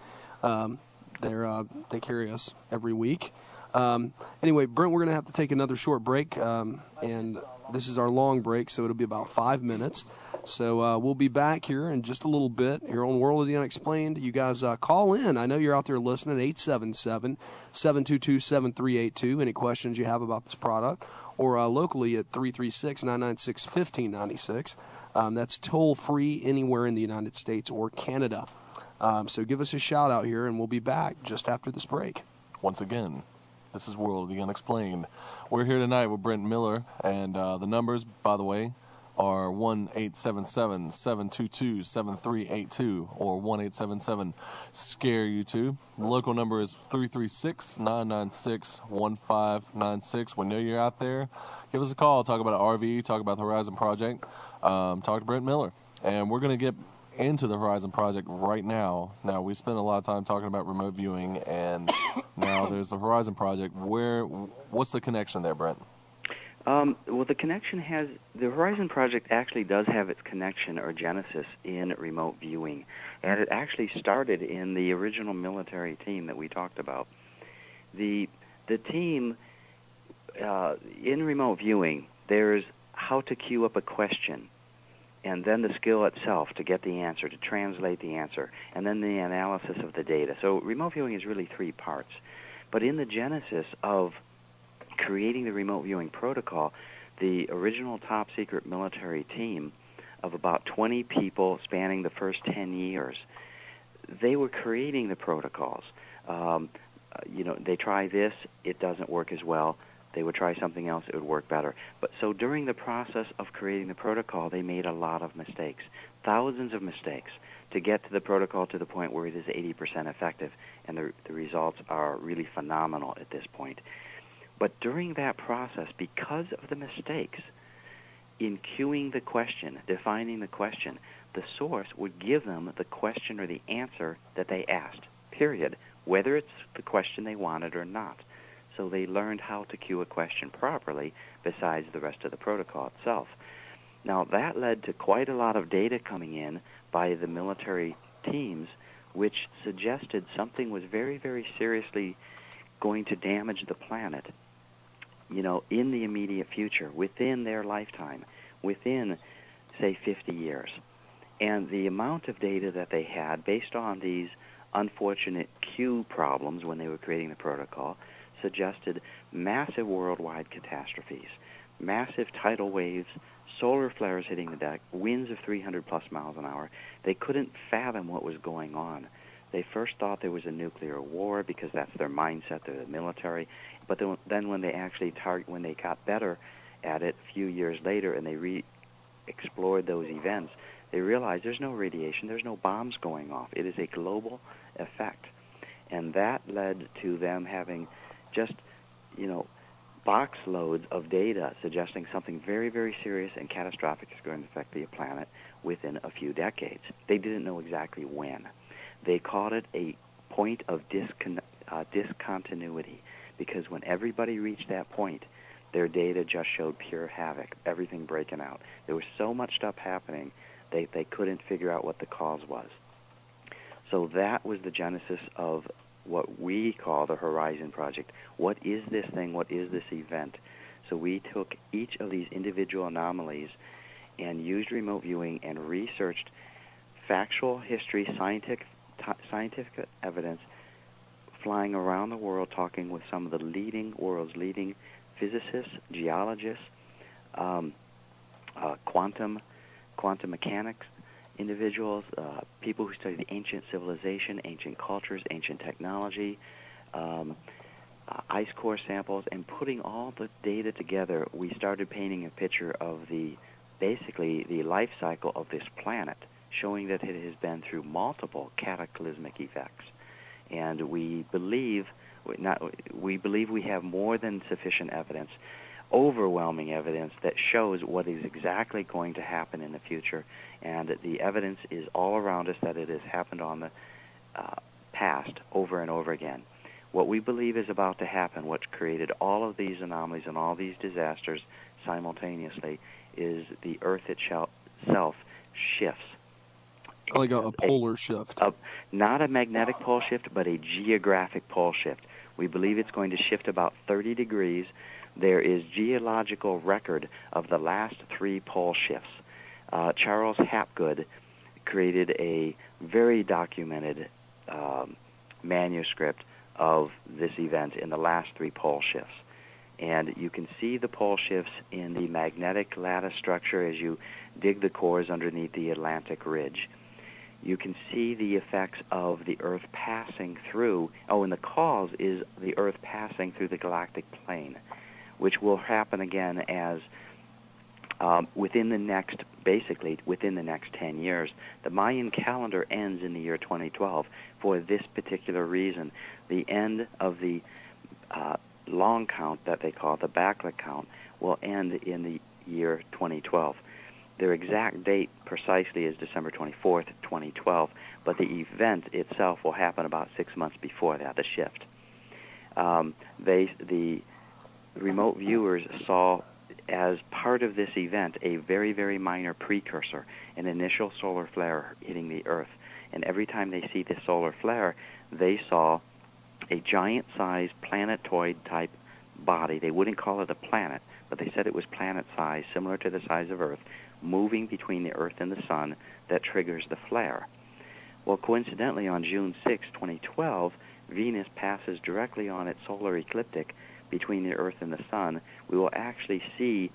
They carry us every week. Anyway, Brent, we're going to have to take another short break, and this is our long break, so it'll be about 5 minutes. So we'll be back here in just a little bit here on World of the Unexplained. You guys call in. I know you're out there listening, 877-722-7382. Any questions you have about this product, or locally at 336-996-1596. That's toll-free anywhere in the United States or Canada. So give us a shout out here, and we'll be back just after this break. Once again, this is World of the Unexplained. We're here tonight with Brent Miller, and the numbers, by the way, are 1-877-722-7382 or 1-877-SCARE-YouTube. The local number is 336-996-1596. We know you're out there. Give us a call. Talk about an RV. Talk about the Horizon Project. Talk to Brent Miller. And we're going to get into the Horizon Project right now. Now, we spent a lot of time talking about remote viewing, and now there's the Horizon Project. What's the connection there, Brent? Well, the Horizon Project actually does have its connection or genesis in remote viewing, and it actually started in the original military team that we talked about. The team in remote viewing, there's how to queue up a question, and then the skill itself to get the answer, to translate the answer, and then the analysis of the data. So remote viewing is really 3 parts. But in the genesis of creating the remote viewing protocol, the original top-secret military team of about 20 people spanning the first 10 years, they were creating the protocols. They try this, it doesn't work as well. They would try something else, it would work better. But so during the process of creating the protocol, they made a lot of mistakes, thousands of mistakes, to get to the protocol to the point where it is 80% effective, and the results are really phenomenal at this point. But during that process, because of the mistakes in queuing the question, defining the question, the source would give them the question or the answer that they asked, period, whether it's the question they wanted or not. So they learned how to queue a question properly besides the rest of the protocol itself. Now, that led to quite a lot of data coming in by the military teams, which suggested something was very, very seriously going to damage the planet, in the immediate future, within their lifetime, within, say, 50 years. And the amount of data that they had based on these unfortunate queue problems when they were creating the protocol suggested massive worldwide catastrophes, massive tidal waves, solar flares hitting the deck, winds of 300-plus miles an hour. They couldn't fathom what was going on. They first thought there was a nuclear war because that's their mindset, they're the military. But then when they actually when they got better at it a few years later and they re-explored those events, they realized there's no radiation, there's no bombs going off. It is a global effect. And that led to them having just, box loads of data suggesting something very, very serious and catastrophic is going to affect the planet within a few decades. They didn't know exactly when. They called it a point of discontinuity, because when everybody reached that point, their data just showed pure havoc, everything breaking out. There was so much stuff happening, they couldn't figure out what the cause was. So that was the genesis of what we call the Horizon Project. What is this thing? What is this event? So we took each of these individual anomalies and used remote viewing and researched factual history, scientific evidence, flying around the world talking with some of the world's leading physicists, geologists, quantum mechanics individuals, people who study the ancient civilization, ancient cultures, ancient technology, ice core samples, and putting all the data together, we started painting a picture of basically the life cycle of this planet, showing that it has been through multiple cataclysmic effects. And we believe we have more than sufficient evidence, overwhelming evidence that shows what is exactly going to happen in the future, and the evidence is all around us that it has happened on the past over and over again. What we believe is about to happen, what created all of these anomalies and all these disasters simultaneously, is the Earth itself shifts. Like a polar shift. Not a magnetic pole shift, but a geographic pole shift. We believe it's going to shift about 30 degrees. There is geological record of the last 3 pole shifts. Charles Hapgood created a very documented manuscript of this event in the last 3 pole shifts. And you can see the pole shifts in the magnetic lattice structure as you dig the cores underneath the Atlantic Ridge. You can see the effects of the Earth passing through, and the cause is the Earth passing through the galactic plane, which will happen again as within the next 10 years. The Mayan calendar ends in the year 2012 for this particular reason. The end of the long count that they call the backward count will end in the year 2012. Their exact date precisely is December 24th, 2012, but the event itself will happen about 6 months before that, the shift. The remote viewers saw as part of this event, a very, very minor precursor, an initial solar flare hitting the Earth. And every time they see this solar flare, they saw a giant-sized planetoid-type body. They wouldn't call it a planet, but they said it was planet-sized, similar to the size of Earth, moving between the Earth and the Sun that triggers the flare. Well, coincidentally, on June 6, 2012, Venus passes directly on its solar ecliptic between the Earth and the Sun. We will actually see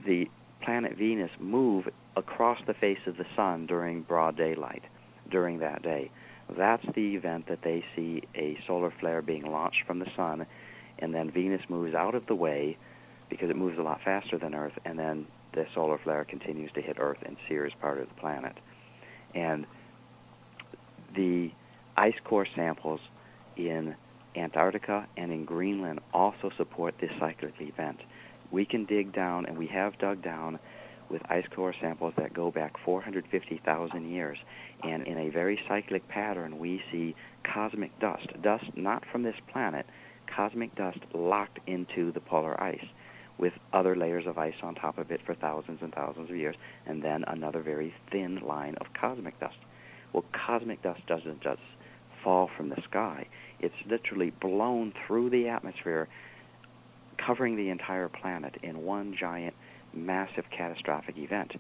the planet Venus move across the face of the Sun during broad daylight during that day. That's the event that they see a solar flare being launched from the Sun, and then Venus moves out of the way because it moves a lot faster than Earth, and then the solar flare continues to hit Earth and sears part of the planet. And the ice core samples in Antarctica and in Greenland also support this cyclic event. We can dig down, and we have dug down, with ice core samples that go back 450,000 years. And in a very cyclic pattern, we see cosmic dust not from this planet, cosmic dust locked into the polar ice, with other layers of ice on top of it for thousands and thousands of years, and then another very thin line of cosmic dust. Well, cosmic dust doesn't just fall from the sky. It's literally blown through the atmosphere, covering the entire planet in one giant, massive, catastrophic event.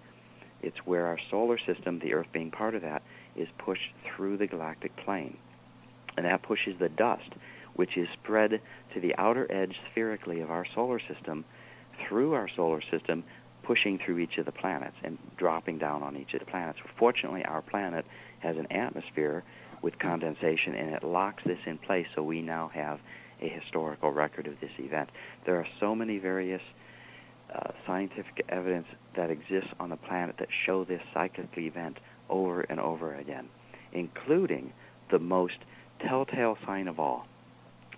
It's where our solar system, the Earth being part of that, is pushed through the galactic plane. And that pushes the dust, which is spread to the outer edge spherically of our solar system, through our solar system, pushing through each of the planets and dropping down on each of the planets. Fortunately, our planet has an atmosphere with condensation, and it locks this in place, so we now have a historical record of this event. There are so many various scientific evidence that exists on the planet that show this cyclic event over and over again, including the most telltale sign of all.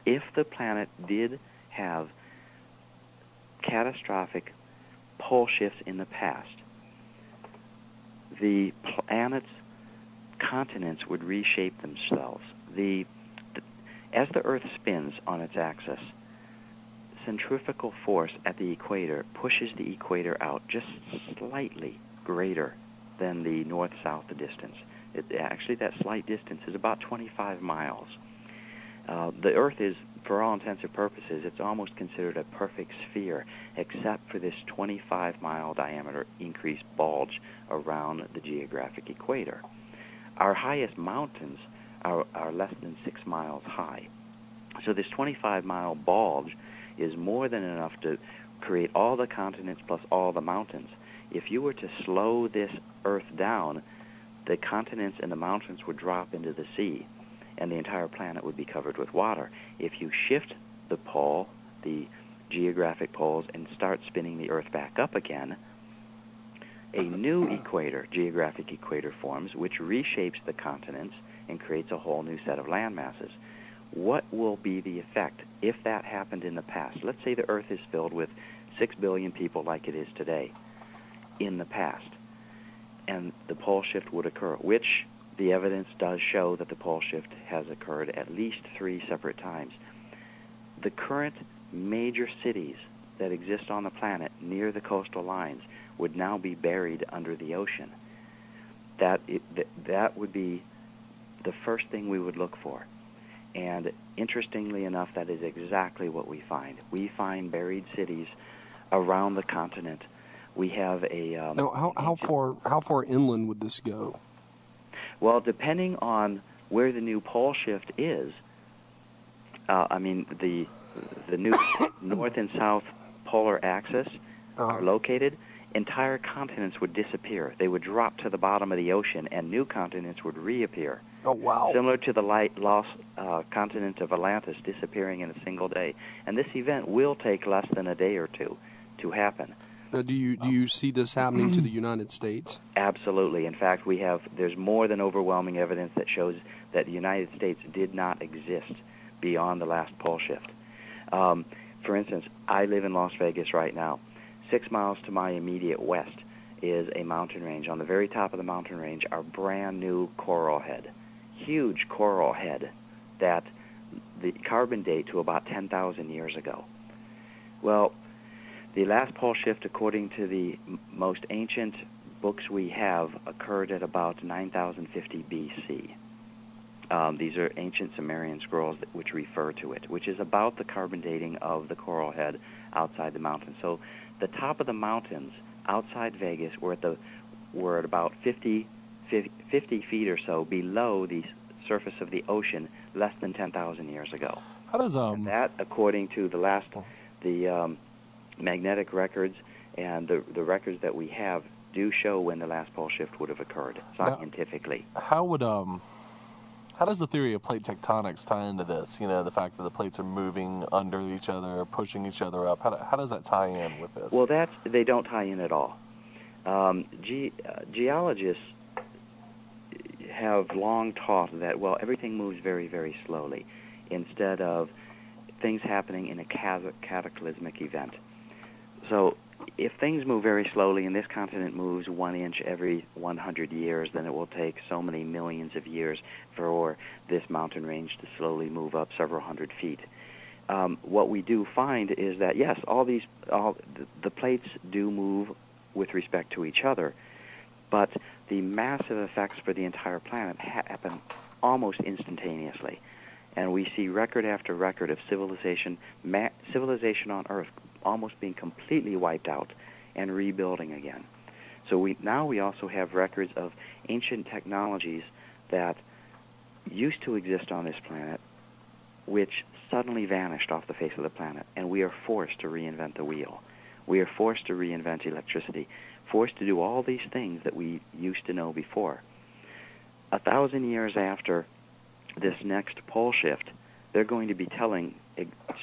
If the planet did have catastrophic pole shifts in the past, the planet's continents would reshape themselves. As the Earth spins on its axis, centrifugal force at the equator pushes the equator out just slightly greater than the north-south distance. Actually, that slight distance is about 25 miles. The Earth is, for all intents and purposes, it's almost considered a perfect sphere, except for this 25-mile diameter increased bulge around the geographic equator. Our highest mountains are less than 6 miles high. So this 25-mile bulge is more than enough to create all the continents plus all the mountains. If you were to slow this Earth down, the continents and the mountains would drop into the sea, and the entire planet would be covered with water. If you shift the pole, the geographic poles, and start spinning the Earth back up again, a new equator, geographic equator, forms, which reshapes the continents and creates a whole new set of land masses. What will be the effect if that happened in the past? Let's say the Earth is filled with 6 billion people like it is today in the past, and the pole shift would occur, which the evidence does show that the pole shift has occurred at least 3 separate times. The current major cities that exist on the planet near the coastal lines would now be buried under the ocean. That would be the first thing we would look for. And interestingly enough, that is exactly what we find. We find buried cities around the continent. We have a... now, how far inland would this go? Well, depending on where the new pole shift is, the new north and south polar axis are located, entire continents would disappear. They would drop to the bottom of the ocean, and new continents would reappear. Oh, wow. Similar to the lost continent of Atlantis disappearing in a single day. And this event will take less than a day or two to happen. Now, do you see this happening to the United States? Absolutely. In fact, there's more than overwhelming evidence that shows that the United States did not exist beyond the last pole shift. For instance, I live in Las Vegas right now. 6 miles to my immediate west is a mountain range. On the very top of the mountain range are brand new coral head, huge coral head that the carbon date to about 10,000 years ago. Well, The last pole shift, according to the most ancient books we have, occurred at about 9050 BC. These are ancient Sumerian scrolls which refer to it, which is about the carbon dating of the coral head outside the mountains. So the top of the mountains outside Vegas were at about 50 feet or so below the surface of the ocean less than 10,000 years ago. How does and that, according to the magnetic records and the records that we have, do show when the last pole shift would have occurred scientifically. How does the theory of plate tectonics tie into this? You know, the fact that the plates are moving under each other, pushing each other up. How does that tie in with this? Well, they don't tie in at all. Geologists have long taught that, well, everything moves very, very slowly instead of things happening in a cataclysmic event. So if things move very slowly and this continent moves 1 inch every 100 years, then it will take so many millions of years for this mountain range to slowly move up several hundred feet. What we do find is that, yes, the plates do move with respect to each other, but the massive effects for the entire planet happen almost instantaneously. And we see record after record of civilization on Earth almost being completely wiped out and rebuilding again. So we also have records of ancient technologies that used to exist on this planet, which suddenly vanished off the face of the planet, and we are forced to reinvent the wheel. We are forced to reinvent electricity, forced to do all these things that we used to know before. 1,000 years after this next pole shift, they're going to be telling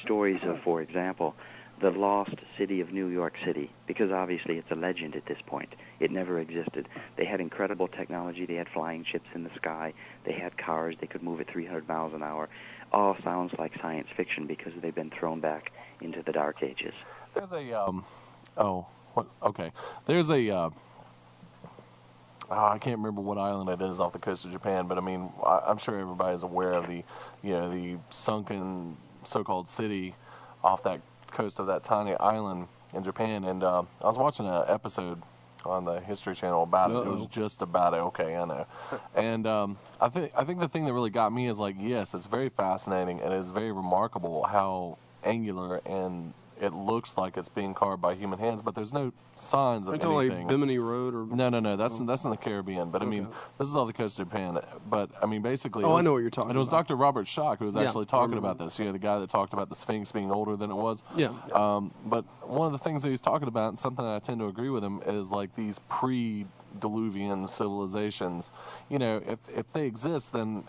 stories of, for example, the lost city of New York City, because obviously it's a legend at this point. It never existed. They had incredible technology. They had flying ships in the sky. They had cars. They could move at 300 miles an hour. All sounds like science fiction because they've been thrown back into the Dark Ages. There's I can't remember what island it is off the coast of Japan, but I mean, I'm sure everybody's aware of the sunken so-called city off that coast of that tiny island in Japan. And I was watching an episode on the History Channel about it. It was just about it. Okay, I know. And I think the thing that really got me is, like, yes, it's very fascinating and it's very remarkable how angular and it looks like it's being carved by human hands, but there's no signs of anything. Like Bimini Road or no, that's in the Caribbean. But I mean, this is off the coast of Japan. But I mean, basically, I know what you're talking about. It was Dr. Robert Schoch who was actually talking about this. You know, the guy that talked about the Sphinx being older than it was. Yeah. But one of the things that he's talking about, and something that I tend to agree with him, is like these pre-Diluvian civilizations. You know, if they exist, then,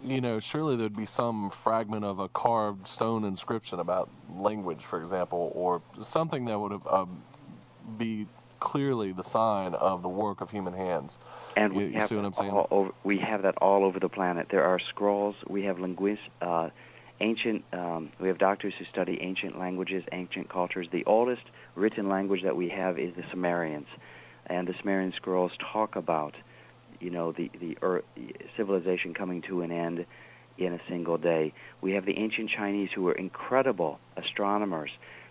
you know, surely there'd be some fragment of a carved stone inscription about language, for example, or something that would have be clearly the sign of the work of human hands. And you see what I'm saying? We have that all over the planet. There are scrolls. We have linguists, we have doctors who study ancient languages, ancient cultures. The oldest written language that we have is the Sumerians, and the Sumerian scrolls talk about, you know, the Earth, civilization coming to an end in a single day. We have the ancient Chinese who were incredible astronomers.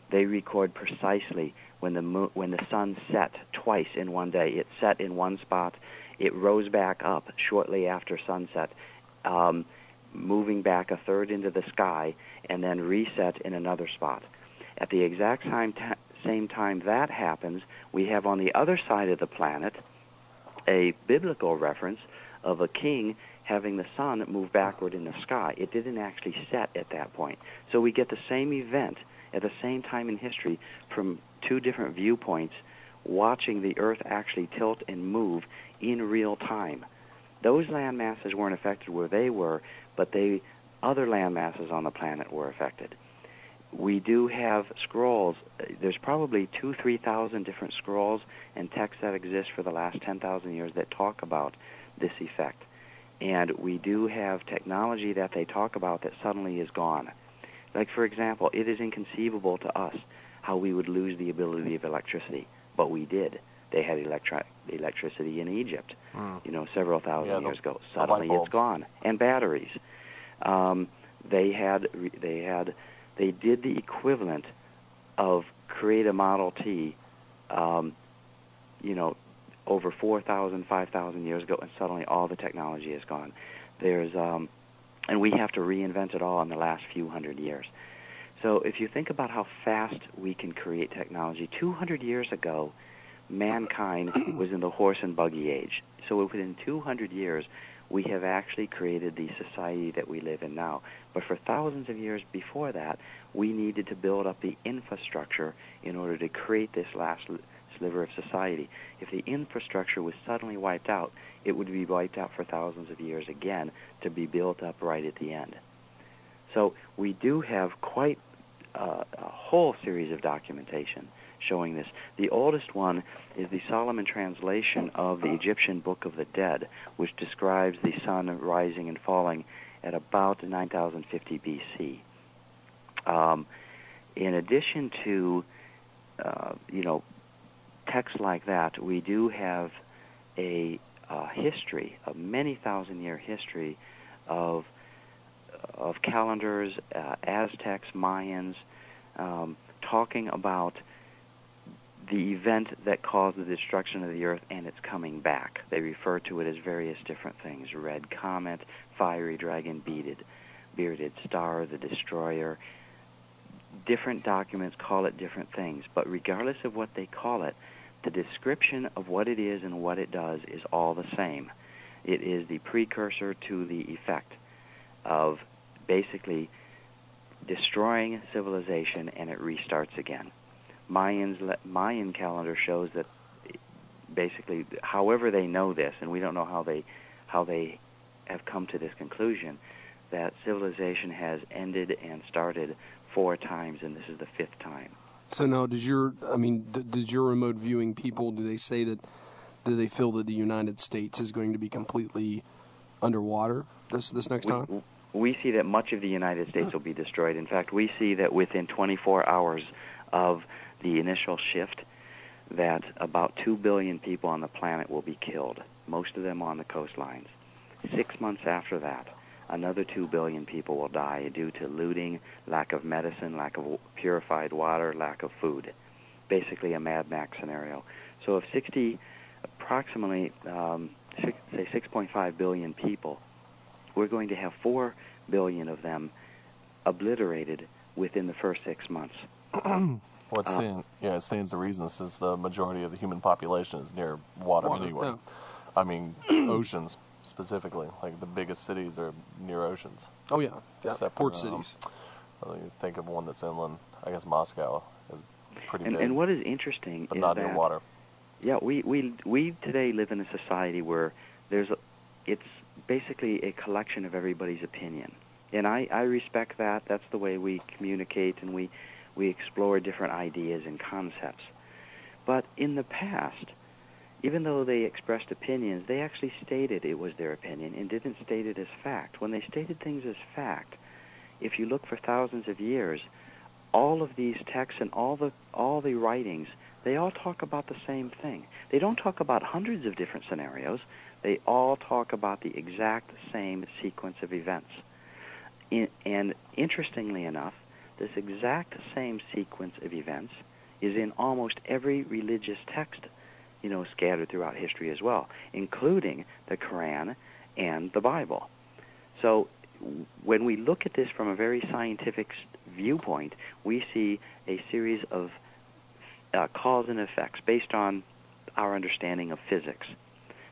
They record precisely when the sun set twice in one day. It set in one spot, it rose back up shortly after sunset, moving back a third into the sky, and then reset in another spot. At the exact same time that happens, we have on the other side of the planet a biblical reference of a king having the sun move backward in the sky. It didn't actually set at that point. So we get the same event at the same time in history from two different viewpoints, watching the Earth actually tilt and move in real time. Those land masses weren't affected where they were, but other land masses on the planet were affected. We do have scrolls. There's probably 2,000-3,000 different scrolls and texts that exist for the last 10,000 years that talk about this effect. And we do have technology that they talk about that suddenly is gone. Like, for example, it is inconceivable to us how we would lose the ability of electricity, but we did. They had electricity in Egypt, you know, several thousand years ago. Suddenly it's gone. And batteries. They did the equivalent of create a Model T, over 4,000, 5,000 years ago, and suddenly all the technology is gone. And we have to reinvent it all in the last few hundred years. So if you think about how fast we can create technology, 200 years ago, mankind was in the horse and buggy age. So within 200 years, we have actually created the society that we live in now. But for thousands of years before that, we needed to build up the infrastructure in order to create this last sliver of society. If the infrastructure was suddenly wiped out, it would be wiped out for thousands of years again to be built up right at the end. So we do have quite a whole series of documentation showing this. The oldest one is the Solomon translation of the Egyptian Book of the Dead, which describes the sun rising and falling at about 9050 BC. In addition to, texts like that, we do have a history, a many thousand-year history of calendars, Aztecs, Mayans, talking about the event that caused the destruction of the earth and it's coming back. They refer to it as various different things: red comet, fiery dragon, bearded star, the destroyer. Different documents call it different things, but regardless of what they call it, the description of what it is and what it does is all the same. It is the precursor to the effect of basically destroying civilization, and it restarts again. Mayan calendar shows that basically, however they know this, and we don't know how they have come to this conclusion, that civilization has ended and started 4 times, and this is the 5th time. So now, did your remote viewing people, do they feel that the United States is going to be completely underwater this next time? We see that much of the United States will be destroyed. In fact, we see that within 24 hours of the initial shift, that about 2 billion people on the planet will be killed, most of them on the coastlines. 6 months after that, another 2 billion people will die due to looting, lack of medicine, lack of purified water, lack of food. Basically a Mad Max scenario. So if approximately 6.5 billion people, we're going to have 4 billion of them obliterated within the first 6 months. It stands to reason since the majority of the human population is near water anyway. Yeah. I mean, oceans specifically, like the biggest cities are near oceans. Oh yeah, Except port for, cities. You think of one that's inland. I guess Moscow is pretty big. And what is interesting but is not that near water. Yeah, we today live in a society where it's basically a collection of everybody's opinion. And I respect that. That's the way we communicate, and we explore different ideas and concepts. But in the past, even though they expressed opinions, they actually stated it was their opinion and didn't state it as fact. When they stated things as fact, if you look for thousands of years, all of these texts and all the writings, they all talk about the same thing. They don't talk about hundreds of different scenarios. They all talk about the exact same sequence of events. And interestingly enough, this exact same sequence of events is in almost every religious text, scattered throughout history as well, including the Quran and the Bible. So when we look at this from a very scientific viewpoint, we see a series of cause and effects based on our understanding of physics.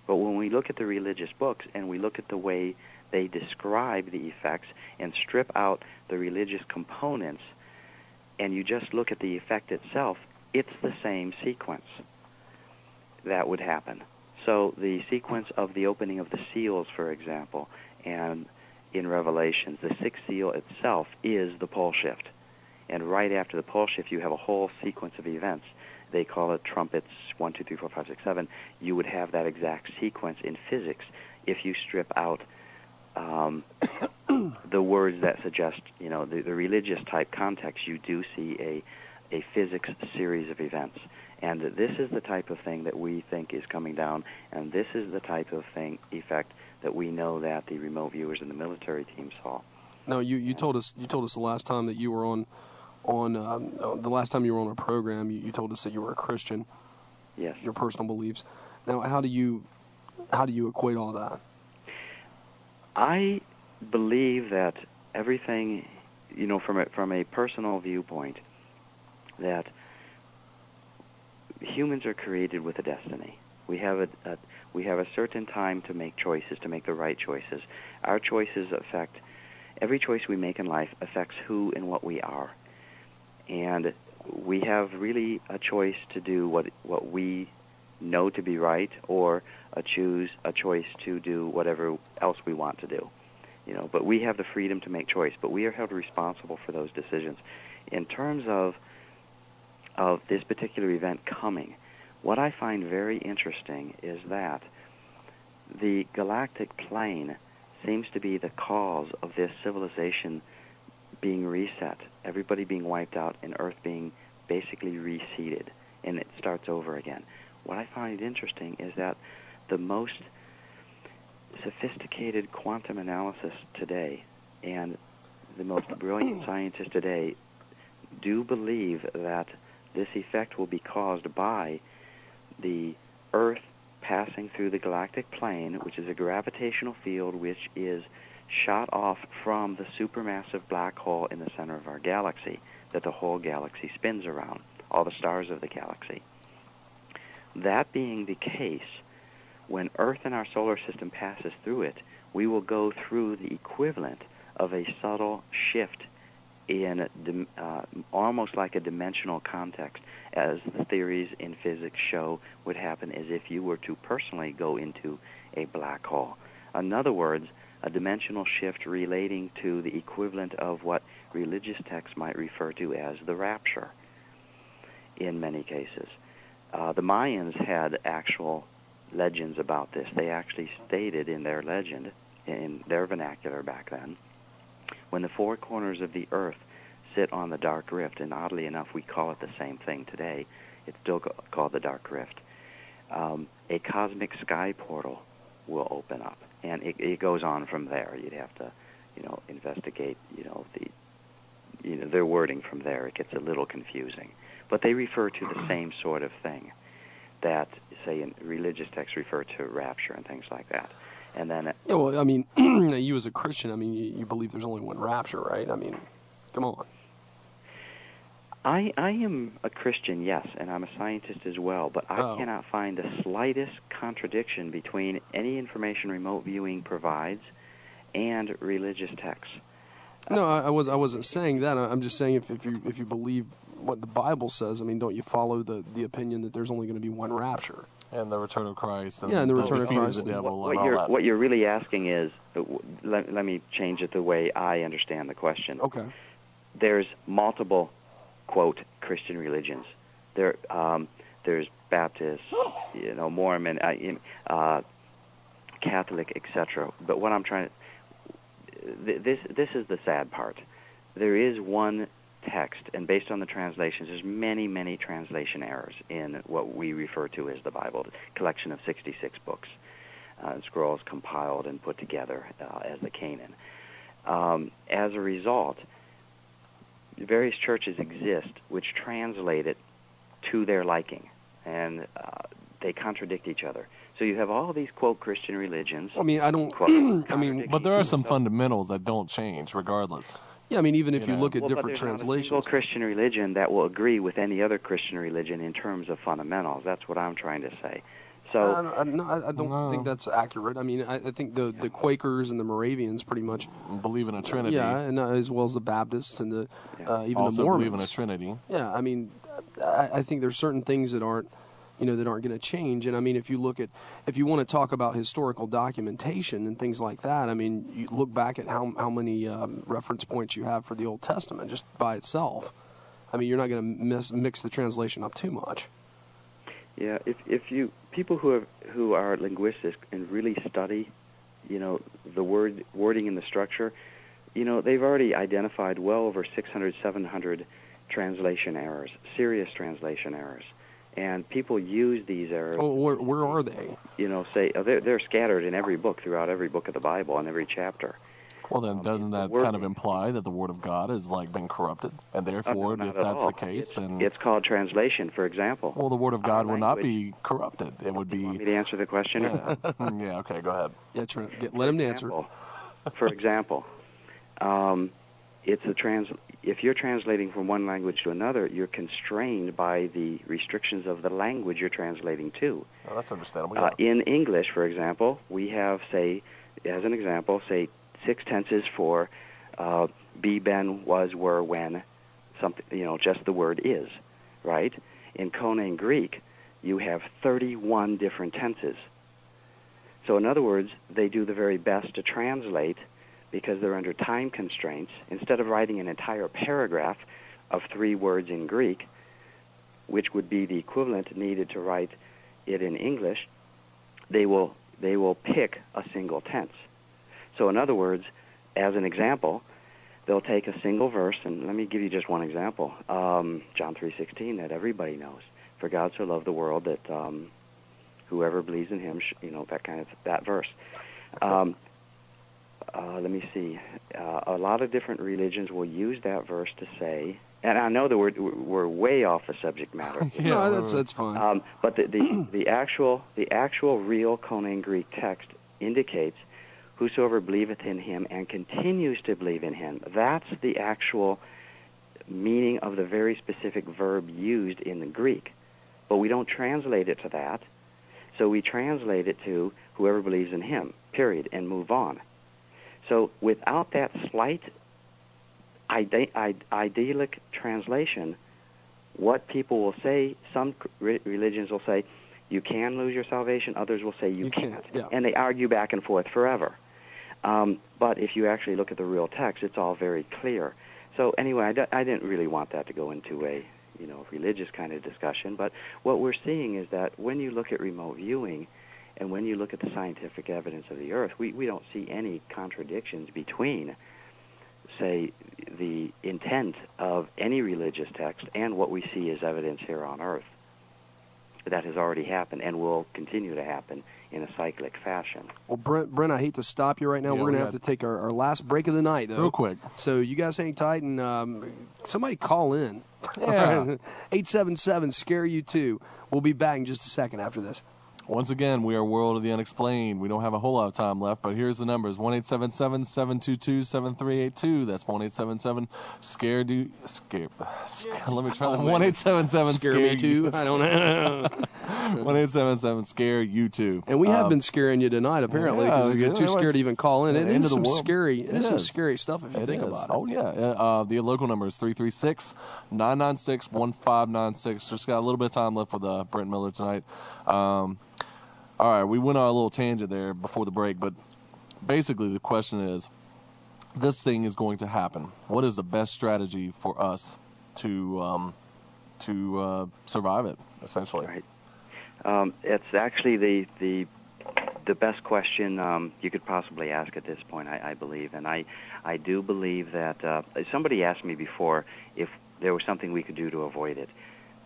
But when we look at the religious books and we look at the way they describe the effects and strip out the religious components, and you just look at the effect itself, it's the same sequence that would happen. So the sequence of the opening of the seals, for example, and in Revelations, the 6th seal itself is the pole shift. And right after the pole shift, you have a whole sequence of events. They call it trumpets, 1, 2, 3, 4, 5, 6, 7. You would have that exact sequence in physics if you strip out the words that suggest, the religious type context. You do see a physics series of events. And this is the type of thing that we think is coming down, and this is the type of effect that we know that the remote viewers and the military team saw. Now, you told us the last time that you were on on the last time you were on a program, you told us that you were a Christian. Yes. Your personal beliefs. Now, how do you equate all that? I believe that everything, from a personal viewpoint, that humans are created with a destiny. We have a certain time to make choices, to make the right choices. Our choices affect every choice we make in life affects who and what we are, and we have really a choice to do what we know to be right, or a choice to do whatever else we want to do. But we have the freedom to make choice, but we are held responsible for those decisions. In terms of this particular event coming, what I find very interesting is that the galactic plane seems to be the cause of this civilization being reset, everybody being wiped out, and Earth being basically reseeded, and it starts over again. What I find interesting is that the most sophisticated quantum analysis today and the most brilliant scientists today do believe that this effect will be caused by the Earth passing through the galactic plane, which is a gravitational field which is shot off from the supermassive black hole in the center of our galaxy that the whole galaxy spins around, all the stars of the galaxy. That being the case, when Earth in our solar system passes through it, we will go through the equivalent of a subtle shift in almost like a dimensional context, as the theories in physics show would happen as if you were to personally go into a black hole. In other words, a dimensional shift relating to the equivalent of what religious texts might refer to as the rapture in many cases. The Mayans had actual legends about this. They actually stated in their legend, in their vernacular back then, when the four corners of the earth sit on the dark rift, and oddly enough we call it the same thing today, it's still called the dark rift, a cosmic sky portal will open up, and it goes on from there. You'd have to, investigate, their wording from there. It gets a little confusing, but they refer to the same sort of thing that, say, in religious texts refer to rapture and things like that. And then, yeah, well, I mean, you as a Christian, I mean, you believe there's only one rapture, right? I mean, come on. I am a Christian, yes, and I'm a scientist as well, but I cannot find the slightest contradiction between any information remote viewing provides and religious texts. No, I wasn't saying that. I'm just saying if you believe what the Bible says, I mean, don't you follow the opinion that there's only going to be one rapture? And the return of Christ. And the return of Christ. The devil what you're really asking is, let me change it the way I understand the question. Okay. There's multiple, quote, Christian religions. There's Baptist, Mormon, Catholic, etc. But what I'm trying to, this is the sad part. There is one text, and based on the translations, there's many translation errors in what we refer to as the Bible, a collection of 66 books, scrolls compiled and put together as the canon. As a result, various churches exist which translate it to their liking, and they contradict each other. So you have all these, quote, Christian religions. I mean, but there are some fundamentals that don't change regardless. Yeah, I mean, even if you look at different translations. Not a single Christian religion that will agree with any other Christian religion in terms of fundamentals. That's what I'm trying to say. So I don't think that's accurate. I mean, I think the Quakers and the Moravians pretty much believe in a Trinity. Yeah, and as well as the Baptists and even also the Mormons believe in a Trinity. Yeah, I mean, I think there's certain things that aren't going to change. And I mean, if you want to talk about historical documentation and things like that, I mean, you look back at how many reference points you have for the Old Testament just by itself. I mean, you're not going to mix the translation up too much. Yeah, if you people who are linguists and really study, the wording and the structure, they've already identified well over 600, 700 translation errors, serious translation errors. And people use these errors. Oh, where are they? They're scattered in every book, throughout every book of the Bible, and every chapter. Well, then doesn't that kind of imply that the Word of God has been corrupted, and therefore, no, if that's the case, then it's called translation, for example. Well, the Word of God would not be corrupted. It would be. You want me to answer the question? Yeah. Yeah. Okay. Go ahead. Yeah. Let him answer. For example, if you're translating from one language to another, you're constrained by the restrictions of the language you're translating to. Oh, that's understandable. Yeah. In English, for example, we have, say, as an example, say 6 tenses for be, been, was, were, when, something, just the word is, right? In Koine Greek, you have 31 different tenses. So in other words, they do the very best to translate because they're under time constraints. Instead of writing an entire paragraph of 3 words in Greek, which would be the equivalent needed to write it in English, they will pick a single tense. So in other words, as an example, they'll take a single verse, and let me give you just one example. John 3:16 that everybody knows. For God so loved the world that whoever believes in him, that verse. Let me see. A lot of different religions will use that verse to say, and I know that we're way off the subject matter. No, that's fine. But the actual real Koine Greek text indicates, whosoever believeth in him and continues to believe in him. That's the actual meaning of the very specific verb used in the Greek. But we don't translate it to that. So we translate it to whoever believes in him, period, and move on. So without that slight idyllic translation, what people will say, some religions will say, you can lose your salvation, others will say you can't. Yeah. And they argue back and forth forever. But if you actually look at the real text, it's all very clear. So anyway, I didn't really want that to go into a religious kind of discussion, but what we're seeing is that when you look at remote viewing and when you look at the scientific evidence of the Earth, we don't see any contradictions between, say, the intent of any religious text and what we see as evidence here on Earth. That has already happened and will continue to happen in a cyclic fashion. Well, Brent, I hate to stop you right now. Yeah, We're going to have to take our last break of the night, though. Real quick. So you guys hang tight and somebody call in. Yeah. 877-SCARE-YOU-TOO. We'll be back in just a second after this. Once again, we are World of the Unexplained. We don't have a whole lot of time left, but here's the numbers. 1-877-722-7382. That's 1-877-SCARE-YOU. Let me try that. 1-877-SCARE-YOU. I don't know. 1-877-SCARE-YOU-TOO. And we have been scaring you tonight, apparently, because you're too scared to even call in. It is some scary. It is some scary stuff if you think about it. Oh, yeah. The local number is 336-996-1596. Just got a little bit of time left for the Brent Miller tonight. All right, we went on a little tangent there before the break, but basically the question is, this thing is going to happen. What is the best strategy for us to survive it, essentially? Right. It's actually the best question you could possibly ask at this point, I believe. And I do believe that somebody asked me before if there was something we could do to avoid it.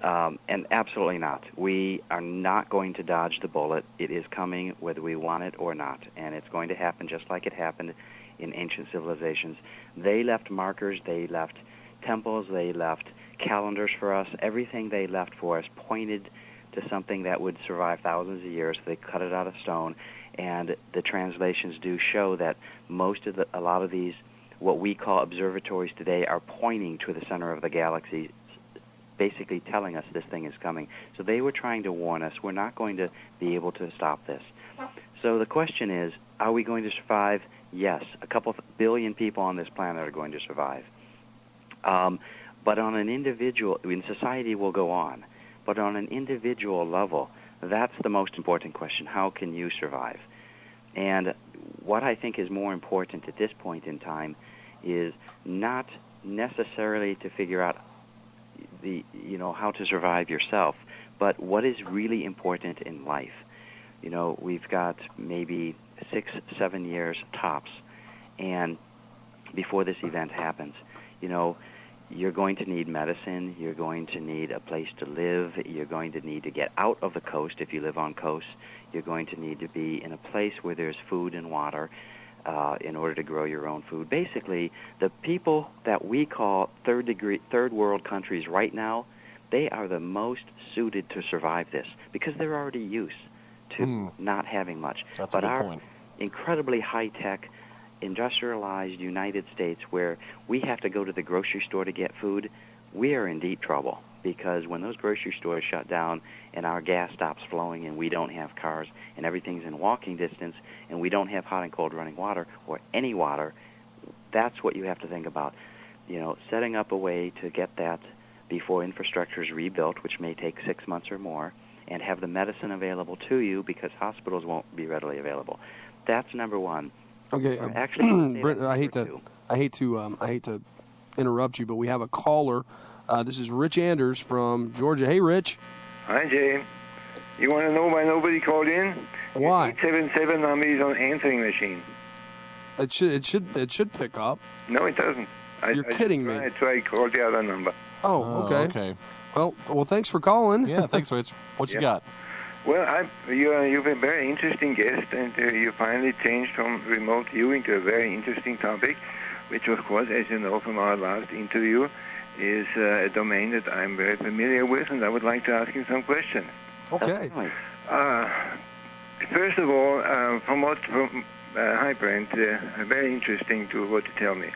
And absolutely not. We are not going to dodge the bullet. It is coming whether we want it or not. And it's going to happen just like it happened in ancient civilizations. They left markers, they left temples, they left calendars for us. Everything they left for us pointed to something that would survive thousands of years. They cut it out of stone. And the translations do show that a lot of these, what we call observatories today, are pointing to the center of the galaxy, basically telling us this thing is coming. So they were trying to warn us. We're not going to be able to stop this. So the question is, are we going to survive? Yes. A couple billion people on this planet are going to survive. But on an individual, society will go on. But on an individual level, that's the most important question. How can you survive? And what I think is more important at this point in time is not necessarily to figure out how to survive yourself, but what is really important in life. We've got maybe 6-7 years tops, and before this event happens, you're going to need medicine, you're going to need a place to live, you're going to need to get out of the coast if you live on coast, you're going to need to be in a place where there's food and water. in order to grow your own food. Basically, the people that we call third world countries right now, they are the most suited to survive this because they're already used to not having much. That's but a good our point. incredibly high-tech, industrialized United States, where we have to go to the grocery store to get food, we are in deep trouble because when those grocery stores shut down and our gas stops flowing and we don't have cars and everything's in walking distance and we don't have hot and cold running water or any water, that's what you have to think about. You know, setting up a way to get that before infrastructure is rebuilt, which may take 6 months or more, and have the medicine available to you because hospitals won't be readily available. That's number one. Okay, actually, Brent, I hate to interrupt you, but we have a caller. This is Rich Anders from Georgia. Hey, Rich. Hi, Jay. You want to know why nobody called in? Why? 877 number is on answering machine. It should pick up. No, it doesn't. You're kidding me. I tried to call the other number. Oh, okay. Well, thanks for calling. Yeah, thanks, Rich. What you got? Well, you've a very interesting guest, and you finally changed from remote viewing to a very interesting topic, which, of course, as you know from our last interview, is a domain that I'm very familiar with, and I would like to ask you some questions. Okay. First of all, hi, Brent. Very interesting to what you tell me.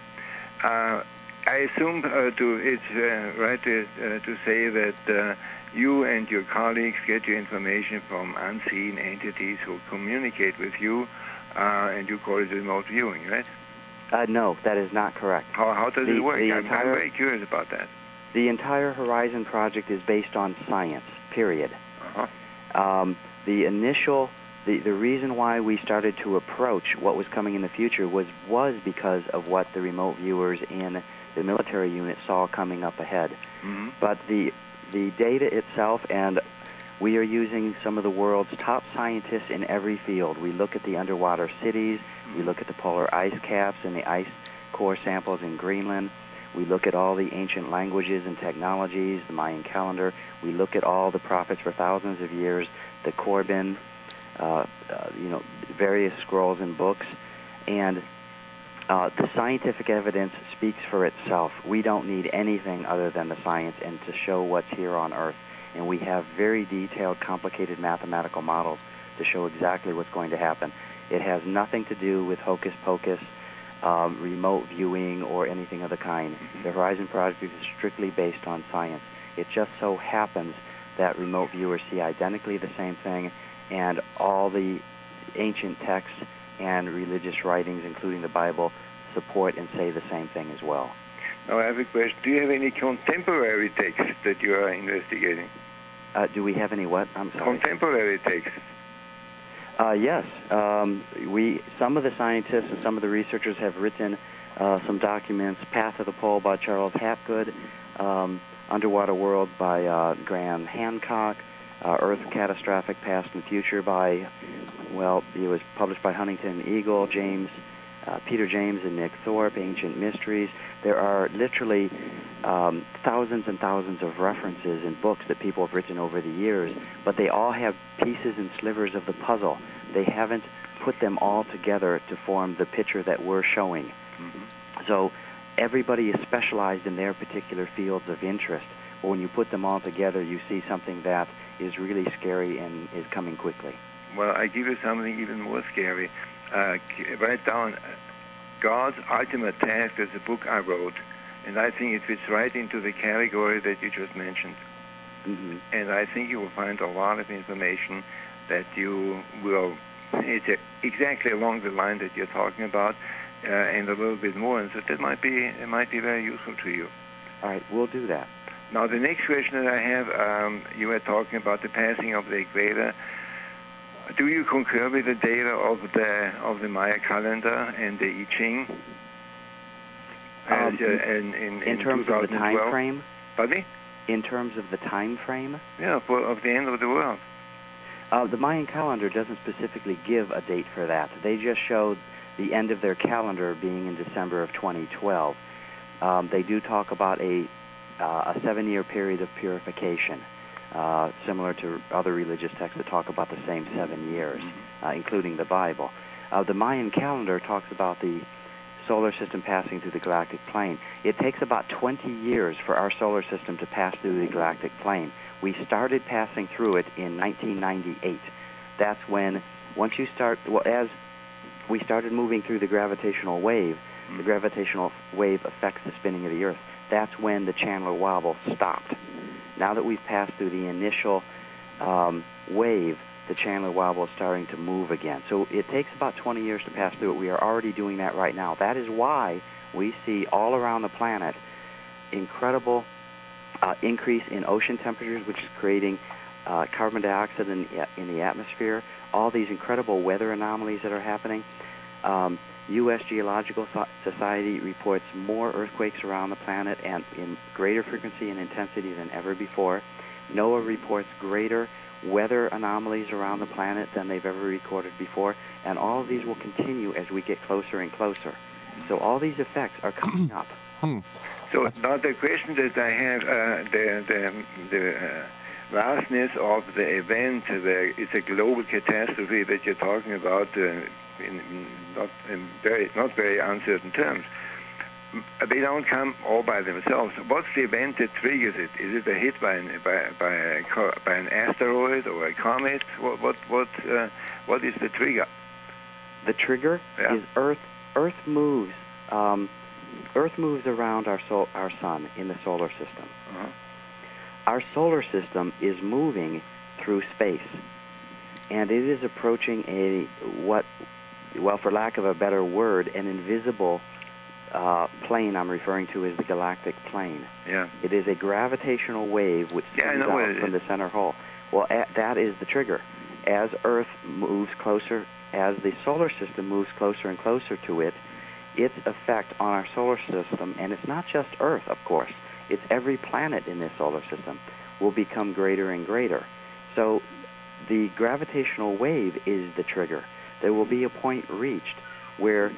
I assume it's right to say that you and your colleagues get your information from unseen entities who communicate with you, and you call it remote viewing, right? No, that is not correct. How does it work? I'm very curious about that. The entire Horizon Project is based on science, period. The reason why we started to approach what was coming in the future was because of what the remote viewers in the military unit saw coming up ahead. Mm-hmm. But the data itself, and we are using some of the world's top scientists in every field. We look at the underwater cities, we look at the polar ice caps and the ice core samples in Greenland, we look at all the ancient languages and technologies, the Mayan calendar, we look at all the prophets for thousands of years, the Corbin, various scrolls and books, and the scientific evidence speaks for itself. We don't need anything other than the science and to show what's here on Earth. And we have very detailed, complicated mathematical models to show exactly what's going to happen. It has nothing to do with hocus pocus, remote viewing, or anything of the kind. The Horizon Project is strictly based on science. It just so happens that remote viewers see identically the same thing, and all the ancient texts and religious writings, including the Bible, support and say the same thing as well. Now I have a question. Do you have any contemporary texts that you are investigating? Do we have any what? I'm sorry. Contemporary texts. Yes. Some of the scientists and some of the researchers have written some documents. Path of the Pole by Charles Hapgood, Underwater World by Graham Hancock, Earth Catastrophic Past and Future by, it was published by Huntington Eagle, Peter James and Nick Thorpe, Ancient Mysteries. There are literally thousands and thousands of references in books that people have written over the years, but they all have pieces and slivers of the puzzle. They haven't put them all together to form the picture that we're showing. Mm-hmm. So everybody is specialized in their particular fields of interest, but when you put them all together, you see something that is really scary and is coming quickly. Well, I give you something even more scary. Write down God's Ultimate Task as a book I wrote, and I think it fits right into the category that you just mentioned. Mm-hmm. And I think you will find a lot of information that you will, it's exactly along the line that you're talking about, and a little bit more, and so it might be very useful to you. All right, we'll do that. Now, the next question that I have, you were talking about the passing of the equator. Do you concur with the data of the Maya calendar and the I Ching? In terms of the time frame? Pardon me? In terms of the time frame? Yeah, of the end of the world. The Mayan calendar doesn't specifically give a date for that. They just showed the end of their calendar being in December of 2012. They do talk about a 7-year period of purification, similar to other religious texts that talk about the same 7 years, including the Bible. The Mayan calendar talks about the solar system passing through the galactic plane. It takes about 20 years for our solar system to pass through the galactic plane. We started passing through it in 1998. That's when, once you start, as we started moving through the gravitational wave affects the spinning of the Earth. That's when the Chandler wobble stopped. Now that we've passed through the initial wave, the Chandler wobble is starting to move again. So it takes about 20 years to pass through it. We are already doing that right now. That is why we see all around the planet incredible increase in ocean temperatures, which is creating carbon dioxide in the atmosphere, all these incredible weather anomalies that are happening. U.S. Geological Society reports more earthquakes around the planet and in greater frequency and intensity than ever before. NOAA reports greater weather anomalies around the planet than they've ever recorded before, and all of these will continue as we get closer and closer. So all these effects are coming up. So now the question that I have, the vastness of the event, it's a global catastrophe that you're talking about in not very uncertain terms. They don't come all by themselves. What's the event that triggers it? Is it a hit by an asteroid or a comet? What is the trigger? The trigger is Earth. Earth moves. Earth moves around our sun in the solar system. Our solar system is moving through space, and it is approaching for lack of a better word, an invisible plane I'm referring to as the galactic plane. Yeah. It is a gravitational wave which comes out from the center hole. Well, that is the trigger. As Earth moves closer, as the solar system moves closer and closer to it, its effect on our solar system, and it's not just Earth, of course, it's every planet in this solar system, will become greater and greater. So the gravitational wave is the trigger. There will be a point reached where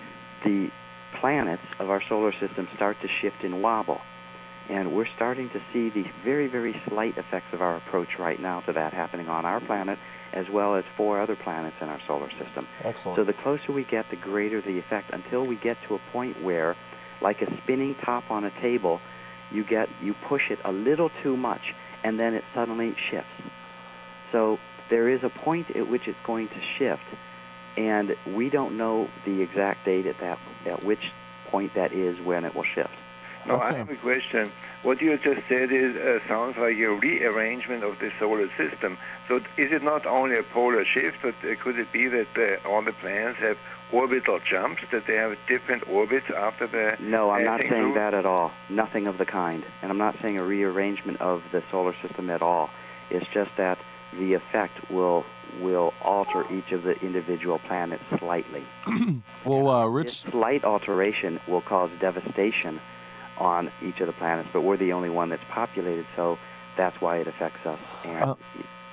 the planets of our solar system start to shift and wobble. And we're starting to see the very, very slight effects of our approach right now to that happening on our planet, as well as 4 other planets in our solar system. Excellent. So the closer we get, the greater the effect, until we get to a point where, like a spinning top on a table, you push it a little too much, and then it suddenly shifts. So there is a point at which it's going to shift, and we don't know the exact date at which point that is when it will shift. No, I have a question. What you just said sounds like a rearrangement of the solar system. So is it not only a polar shift, but could it be that all the planets have orbital jumps, that they have different orbits after the... No, I'm not saying that at all. Nothing of the kind. And I'm not saying a rearrangement of the solar system at all. It's just that the effect will alter each of the individual planets slightly. Well, Rich... This slight alteration will cause devastation on each of the planets, but we're the only one that's populated, so that's why it affects us.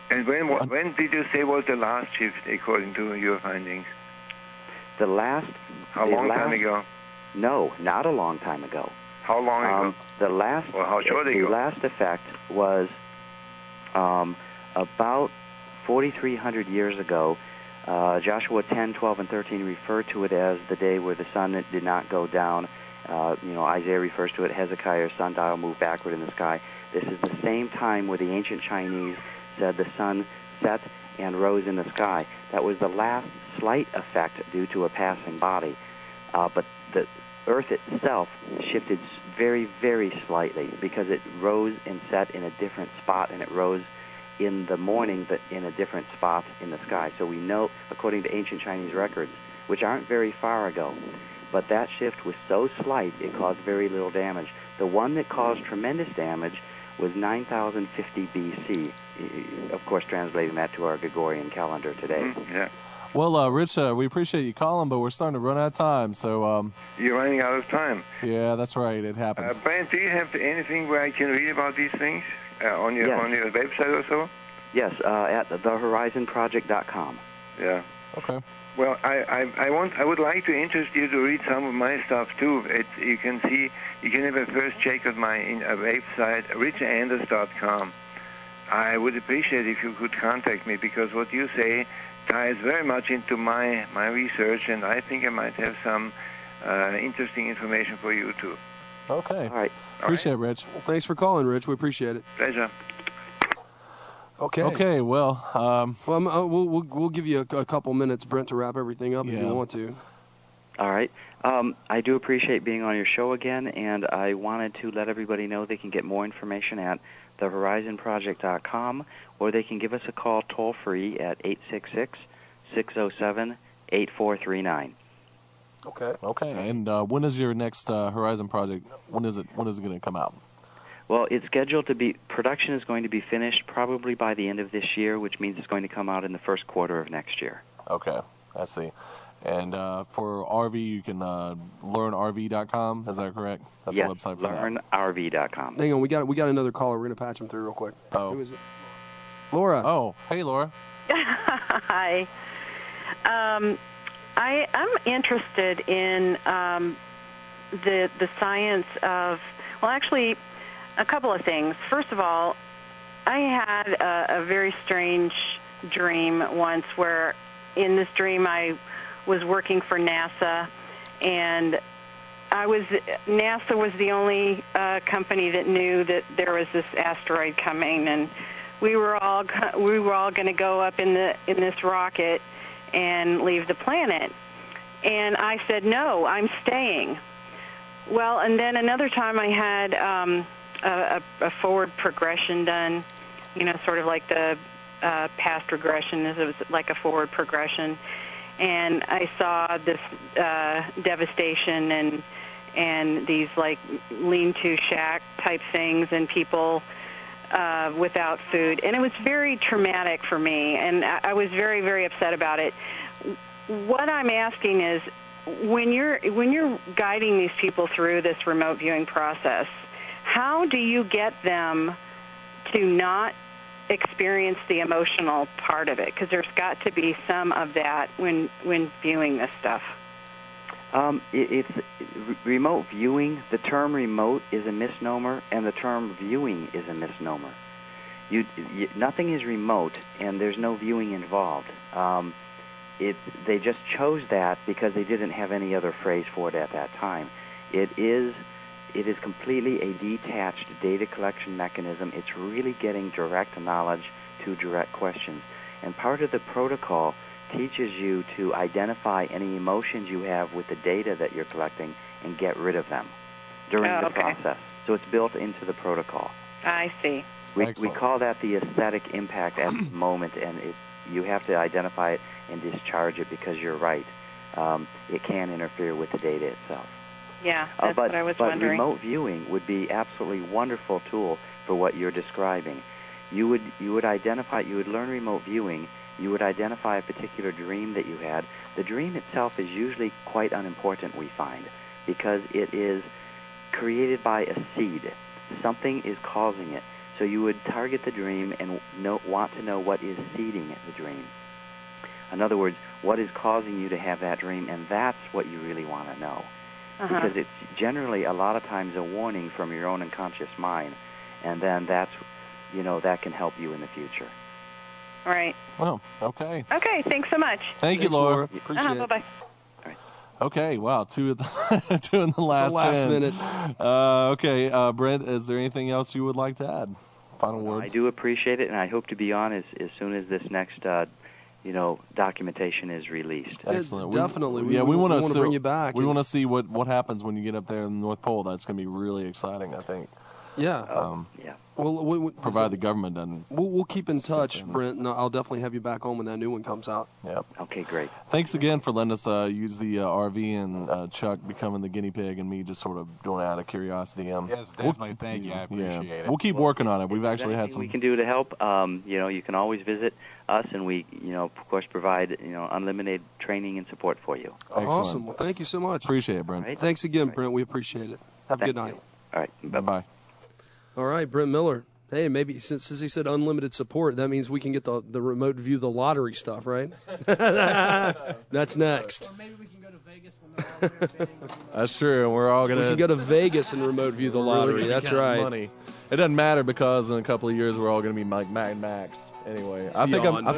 And when did you say was the last shift, according to your findings? The last... How long time ago? No, not a long time ago. How long ago? The last... Well, how short ago? The last effect was about 4,300 years ago. Joshua 10, 12, and 13 refer to it as the day where the sun did not go down. Isaiah refers to it, Hezekiah's sundial moved backward in the sky. This is the same time where the ancient Chinese said the sun set and rose in the sky. That was the last slight effect due to a passing body. But the Earth itself shifted very, very slightly because it rose and set in a different spot, and it rose in the morning but in a different spot in the sky. So we know, according to ancient Chinese records, which aren't very far ago, but that shift was so slight it caused very little damage. The one that caused tremendous damage was 9050 BC, of course translating that to our Gregorian calendar today. Yeah. Well, Rich, we appreciate you calling, but we're starting to run out of time. So you're running out of time. Yeah, that's right. It happens. Brent, do you have anything where I can read about these things on your website or so? Yes, at thehorizonproject.com. Yeah. Okay. Well, I would like to interest you to read some of my stuff too. You can have a first check of my website, richanders.com. I would appreciate if you could contact me, because what you say ties very much into my research, and I think I might have some interesting information for you too. Okay. All right. Appreciate it, Rich. Well, thanks for calling, Rich. We appreciate it. Pleasure. Okay. Okay. Well, we'll give you a couple minutes, Brent, to wrap everything up if you want to. All right. I do appreciate being on your show again, and I wanted to let everybody know they can get more information at thehorizonproject.com, or they can give us a call toll-free at 866-607-8439. Okay. And when is your next Horizon project? When is it going to come out? Well, it's scheduled to be, production is going to be finished probably by the end of this year, which means it's going to come out in the first quarter of next year. Okay, I see. And for RV, you can learnrv.com. Is that correct? That's yes, the website for learnrv.com. Hang on, we got another caller. We're going to patch him through real quick. Oh. Who is it? Laura. Oh, hey, Laura. Hi. I'm interested in the science of, well, actually, a couple of things. First of all, I had a very strange dream once where in this dream I was working for NASA, and NASA was the only company that knew that there was this asteroid coming, and we were all going to go up in this rocket and leave the planet. And I said, no, I'm staying. Well, and then another time I had a forward progression done, sort of like the past regression. It was like a forward progression. And I saw this devastation and these like lean-to shack type things and people without food. And it was very traumatic for me, and I was very, very upset about it. What I'm asking is, when you're guiding these people through this remote viewing process, how do you get them to not experience the emotional part of it? Because there's got to be some of that when viewing this stuff. It's remote viewing. The term remote is a misnomer, and the term viewing is a misnomer. Nothing is remote, and there's no viewing involved. They just chose that because they didn't have any other phrase for it at that time. It is completely a detached data collection mechanism. It's really getting direct knowledge to direct questions. And part of the protocol teaches you to identify any emotions you have with the data that you're collecting and get rid of them during the process. So it's built into the protocol. I see. We call that the aesthetic impact at the moment, and you have to identify it and discharge it, because you're right. It can interfere with the data itself. Yeah, that's what I was wondering. But remote viewing would be absolutely wonderful tool for what you're describing. You would learn remote viewing. You would identify a particular dream that you had. The dream itself is usually quite unimportant, we find, because it is created by a seed. Something is causing it. So you would target the dream and want to know what is seeding the dream. In other words, what is causing you to have that dream, and that's what you really want to know. Because it's generally a lot of times a warning from your own unconscious mind, and then that can help you in the future. Right. Well, okay. Okay, thanks so much. Thank you, Laura. Appreciate it. Bye-bye. Okay, wow, two in the last 10. minute. Okay, Brent, is there anything else you would like to add? Final words? I do appreciate it, and I hope to be on as soon as this next documentation is released. Excellent. Definitely. We want to bring you back. We want to see what happens when you get up there in the North Pole. That's going to be really exciting, I think. Yeah. Yeah. Well, provided the government doesn't. We'll keep in touch, Brent, and I'll definitely have you back on when that new one comes out. Yep. Okay, great. Thanks again for letting us use the RV, and Chuck becoming the guinea pig, and me just sort of doing it out of curiosity. Yes, definitely. Thank you. I appreciate it. We'll keep working on it. We've actually had some. We can do to help. You can always visit us, and we, of course, provide unlimited training and support for you. Excellent. Awesome. Well, thank you so much. Appreciate it, Brent. Right. Thanks again, Brent. We appreciate it. Have a good night. All right. Bye-bye. All right, Brent Miller. Hey, maybe since he said unlimited support, that means we can get the remote view the lottery stuff, right? That's next. Or maybe we can go to Vegas. That's true, and we're all gonna. We can go to Vegas and remote view the lottery. Really That's right. Money. It doesn't matter because in a couple of years we're all gonna be like Mad Max. Anyway, I think I'm gonna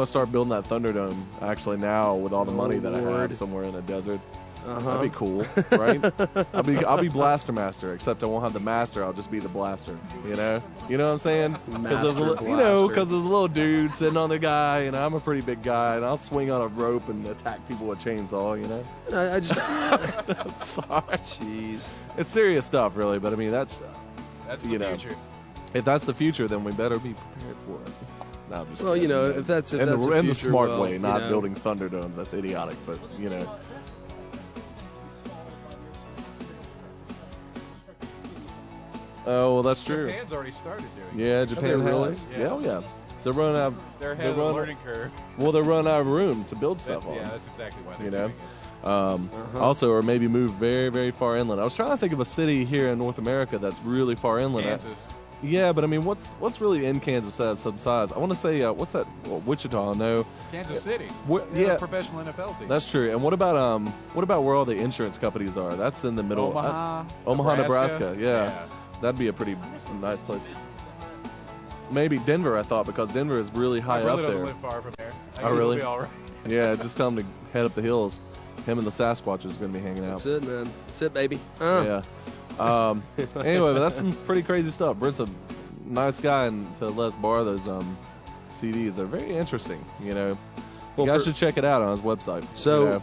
start building that Thunderdome actually now with all the money that I have somewhere in a desert. That'd be cool, right? I'll be Blaster Master, except I won't have the master. I'll just be the blaster. You know what I'm saying? Because there's a little dude sitting on the guy, and I'm a pretty big guy, and I'll swing on a rope and attack people with a chainsaw. You know? I just I'm sorry. Jeez, it's serious stuff, really. But I mean, that's the future. If that's the future, then we better be prepared for it. No, I'm just kidding, if that's the future, the smart way, not building Thunderdomes. That's idiotic, but Oh, well, that's true. Japan's already started doing it. Yeah, Japan has. Yeah. Yeah. They're running out. They're ahead of the learning curve. Well, they're running out of room to build stuff on. Yeah, that's exactly why they're doing it. Also, or maybe move very, very far inland. I was trying to think of a city here in North America that's really far inland. Kansas. Yeah, but I mean, what's really in Kansas that has some size? I want to say, what's that? Well, Wichita, no. Kansas City. Yeah, a professional NFL team. That's true. And what about where all the insurance companies are? That's in the middle. Omaha, Nebraska. Yeah. That'd be a pretty nice place. Maybe Denver, I thought, because Denver is really high up there. My brother doesn't live far from there. Oh, really? Be all right. Yeah, just tell him to head up the hills. Him and the Sasquatch is going to be hanging out. That's it, man. That's it, baby. Yeah. Anyway, but that's some pretty crazy stuff. Brent's a nice guy, and to let us borrow those CDs, they're very interesting. Well, you guys should check it out on his website. So,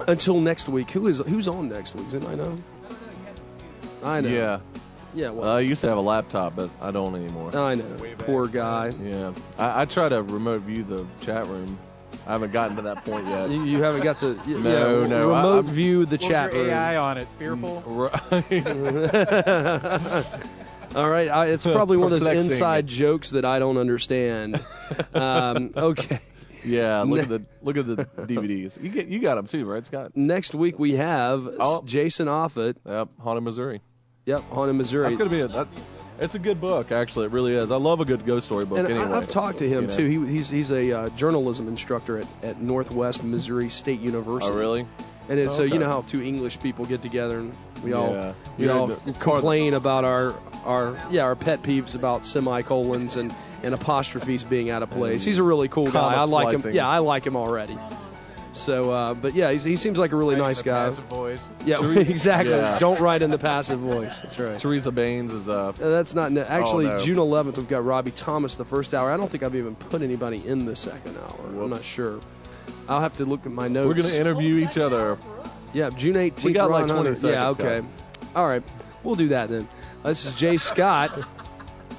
until next week, who's on next week? Does anybody know? I know. Yeah. Yeah, well, I used to have a laptop, but I don't anymore. I know. Poor guy. Yeah. I try to remote view the chat room. I haven't gotten to that point yet. You haven't got to no. remote view the chat room. AI on it? Fearful? Right. All right. It's probably one of those inside jokes that I don't understand. Okay. Yeah, look at the DVDs. You got them too, right, Scott? Next week we have Jason Offutt. Yep, Haunted Missouri. Yep, Haunted Missouri. That's going to be it's a good book, actually. It really is. I love a good ghost story book. And anyway, I've talked to him too. He's a journalism instructor at Northwest Missouri State University. Oh, really? And so you know how two English people get together and we all complain about our pet peeves about semicolons and apostrophes being out of place. He's a really cool guy. I like him. Yeah, I like him already. So, but yeah, he seems like a really nice guy. Passive voice. Yeah, exactly. Yeah. Don't write in the passive voice. That's right. Teresa Baines is that's not actually June 11th. We've got Robbie Thomas the first hour. I don't think I've even put anybody in the second hour. Whoops. I'm not sure. I'll have to look at my notes. We're going to interview each other. Yeah, June 18th. We got like 20 seconds. Yeah, okay. All right, we'll do that then. This is Jay Scott,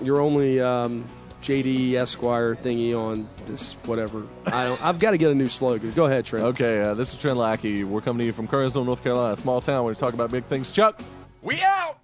your only JD Esquire thingy on this whatever. I've got to get a new slogan. Go ahead, Trent. Okay, this is Trent Lackey. We're coming to you from Kernersville, North Carolina, a small town where we talk about big things. Chuck, we out!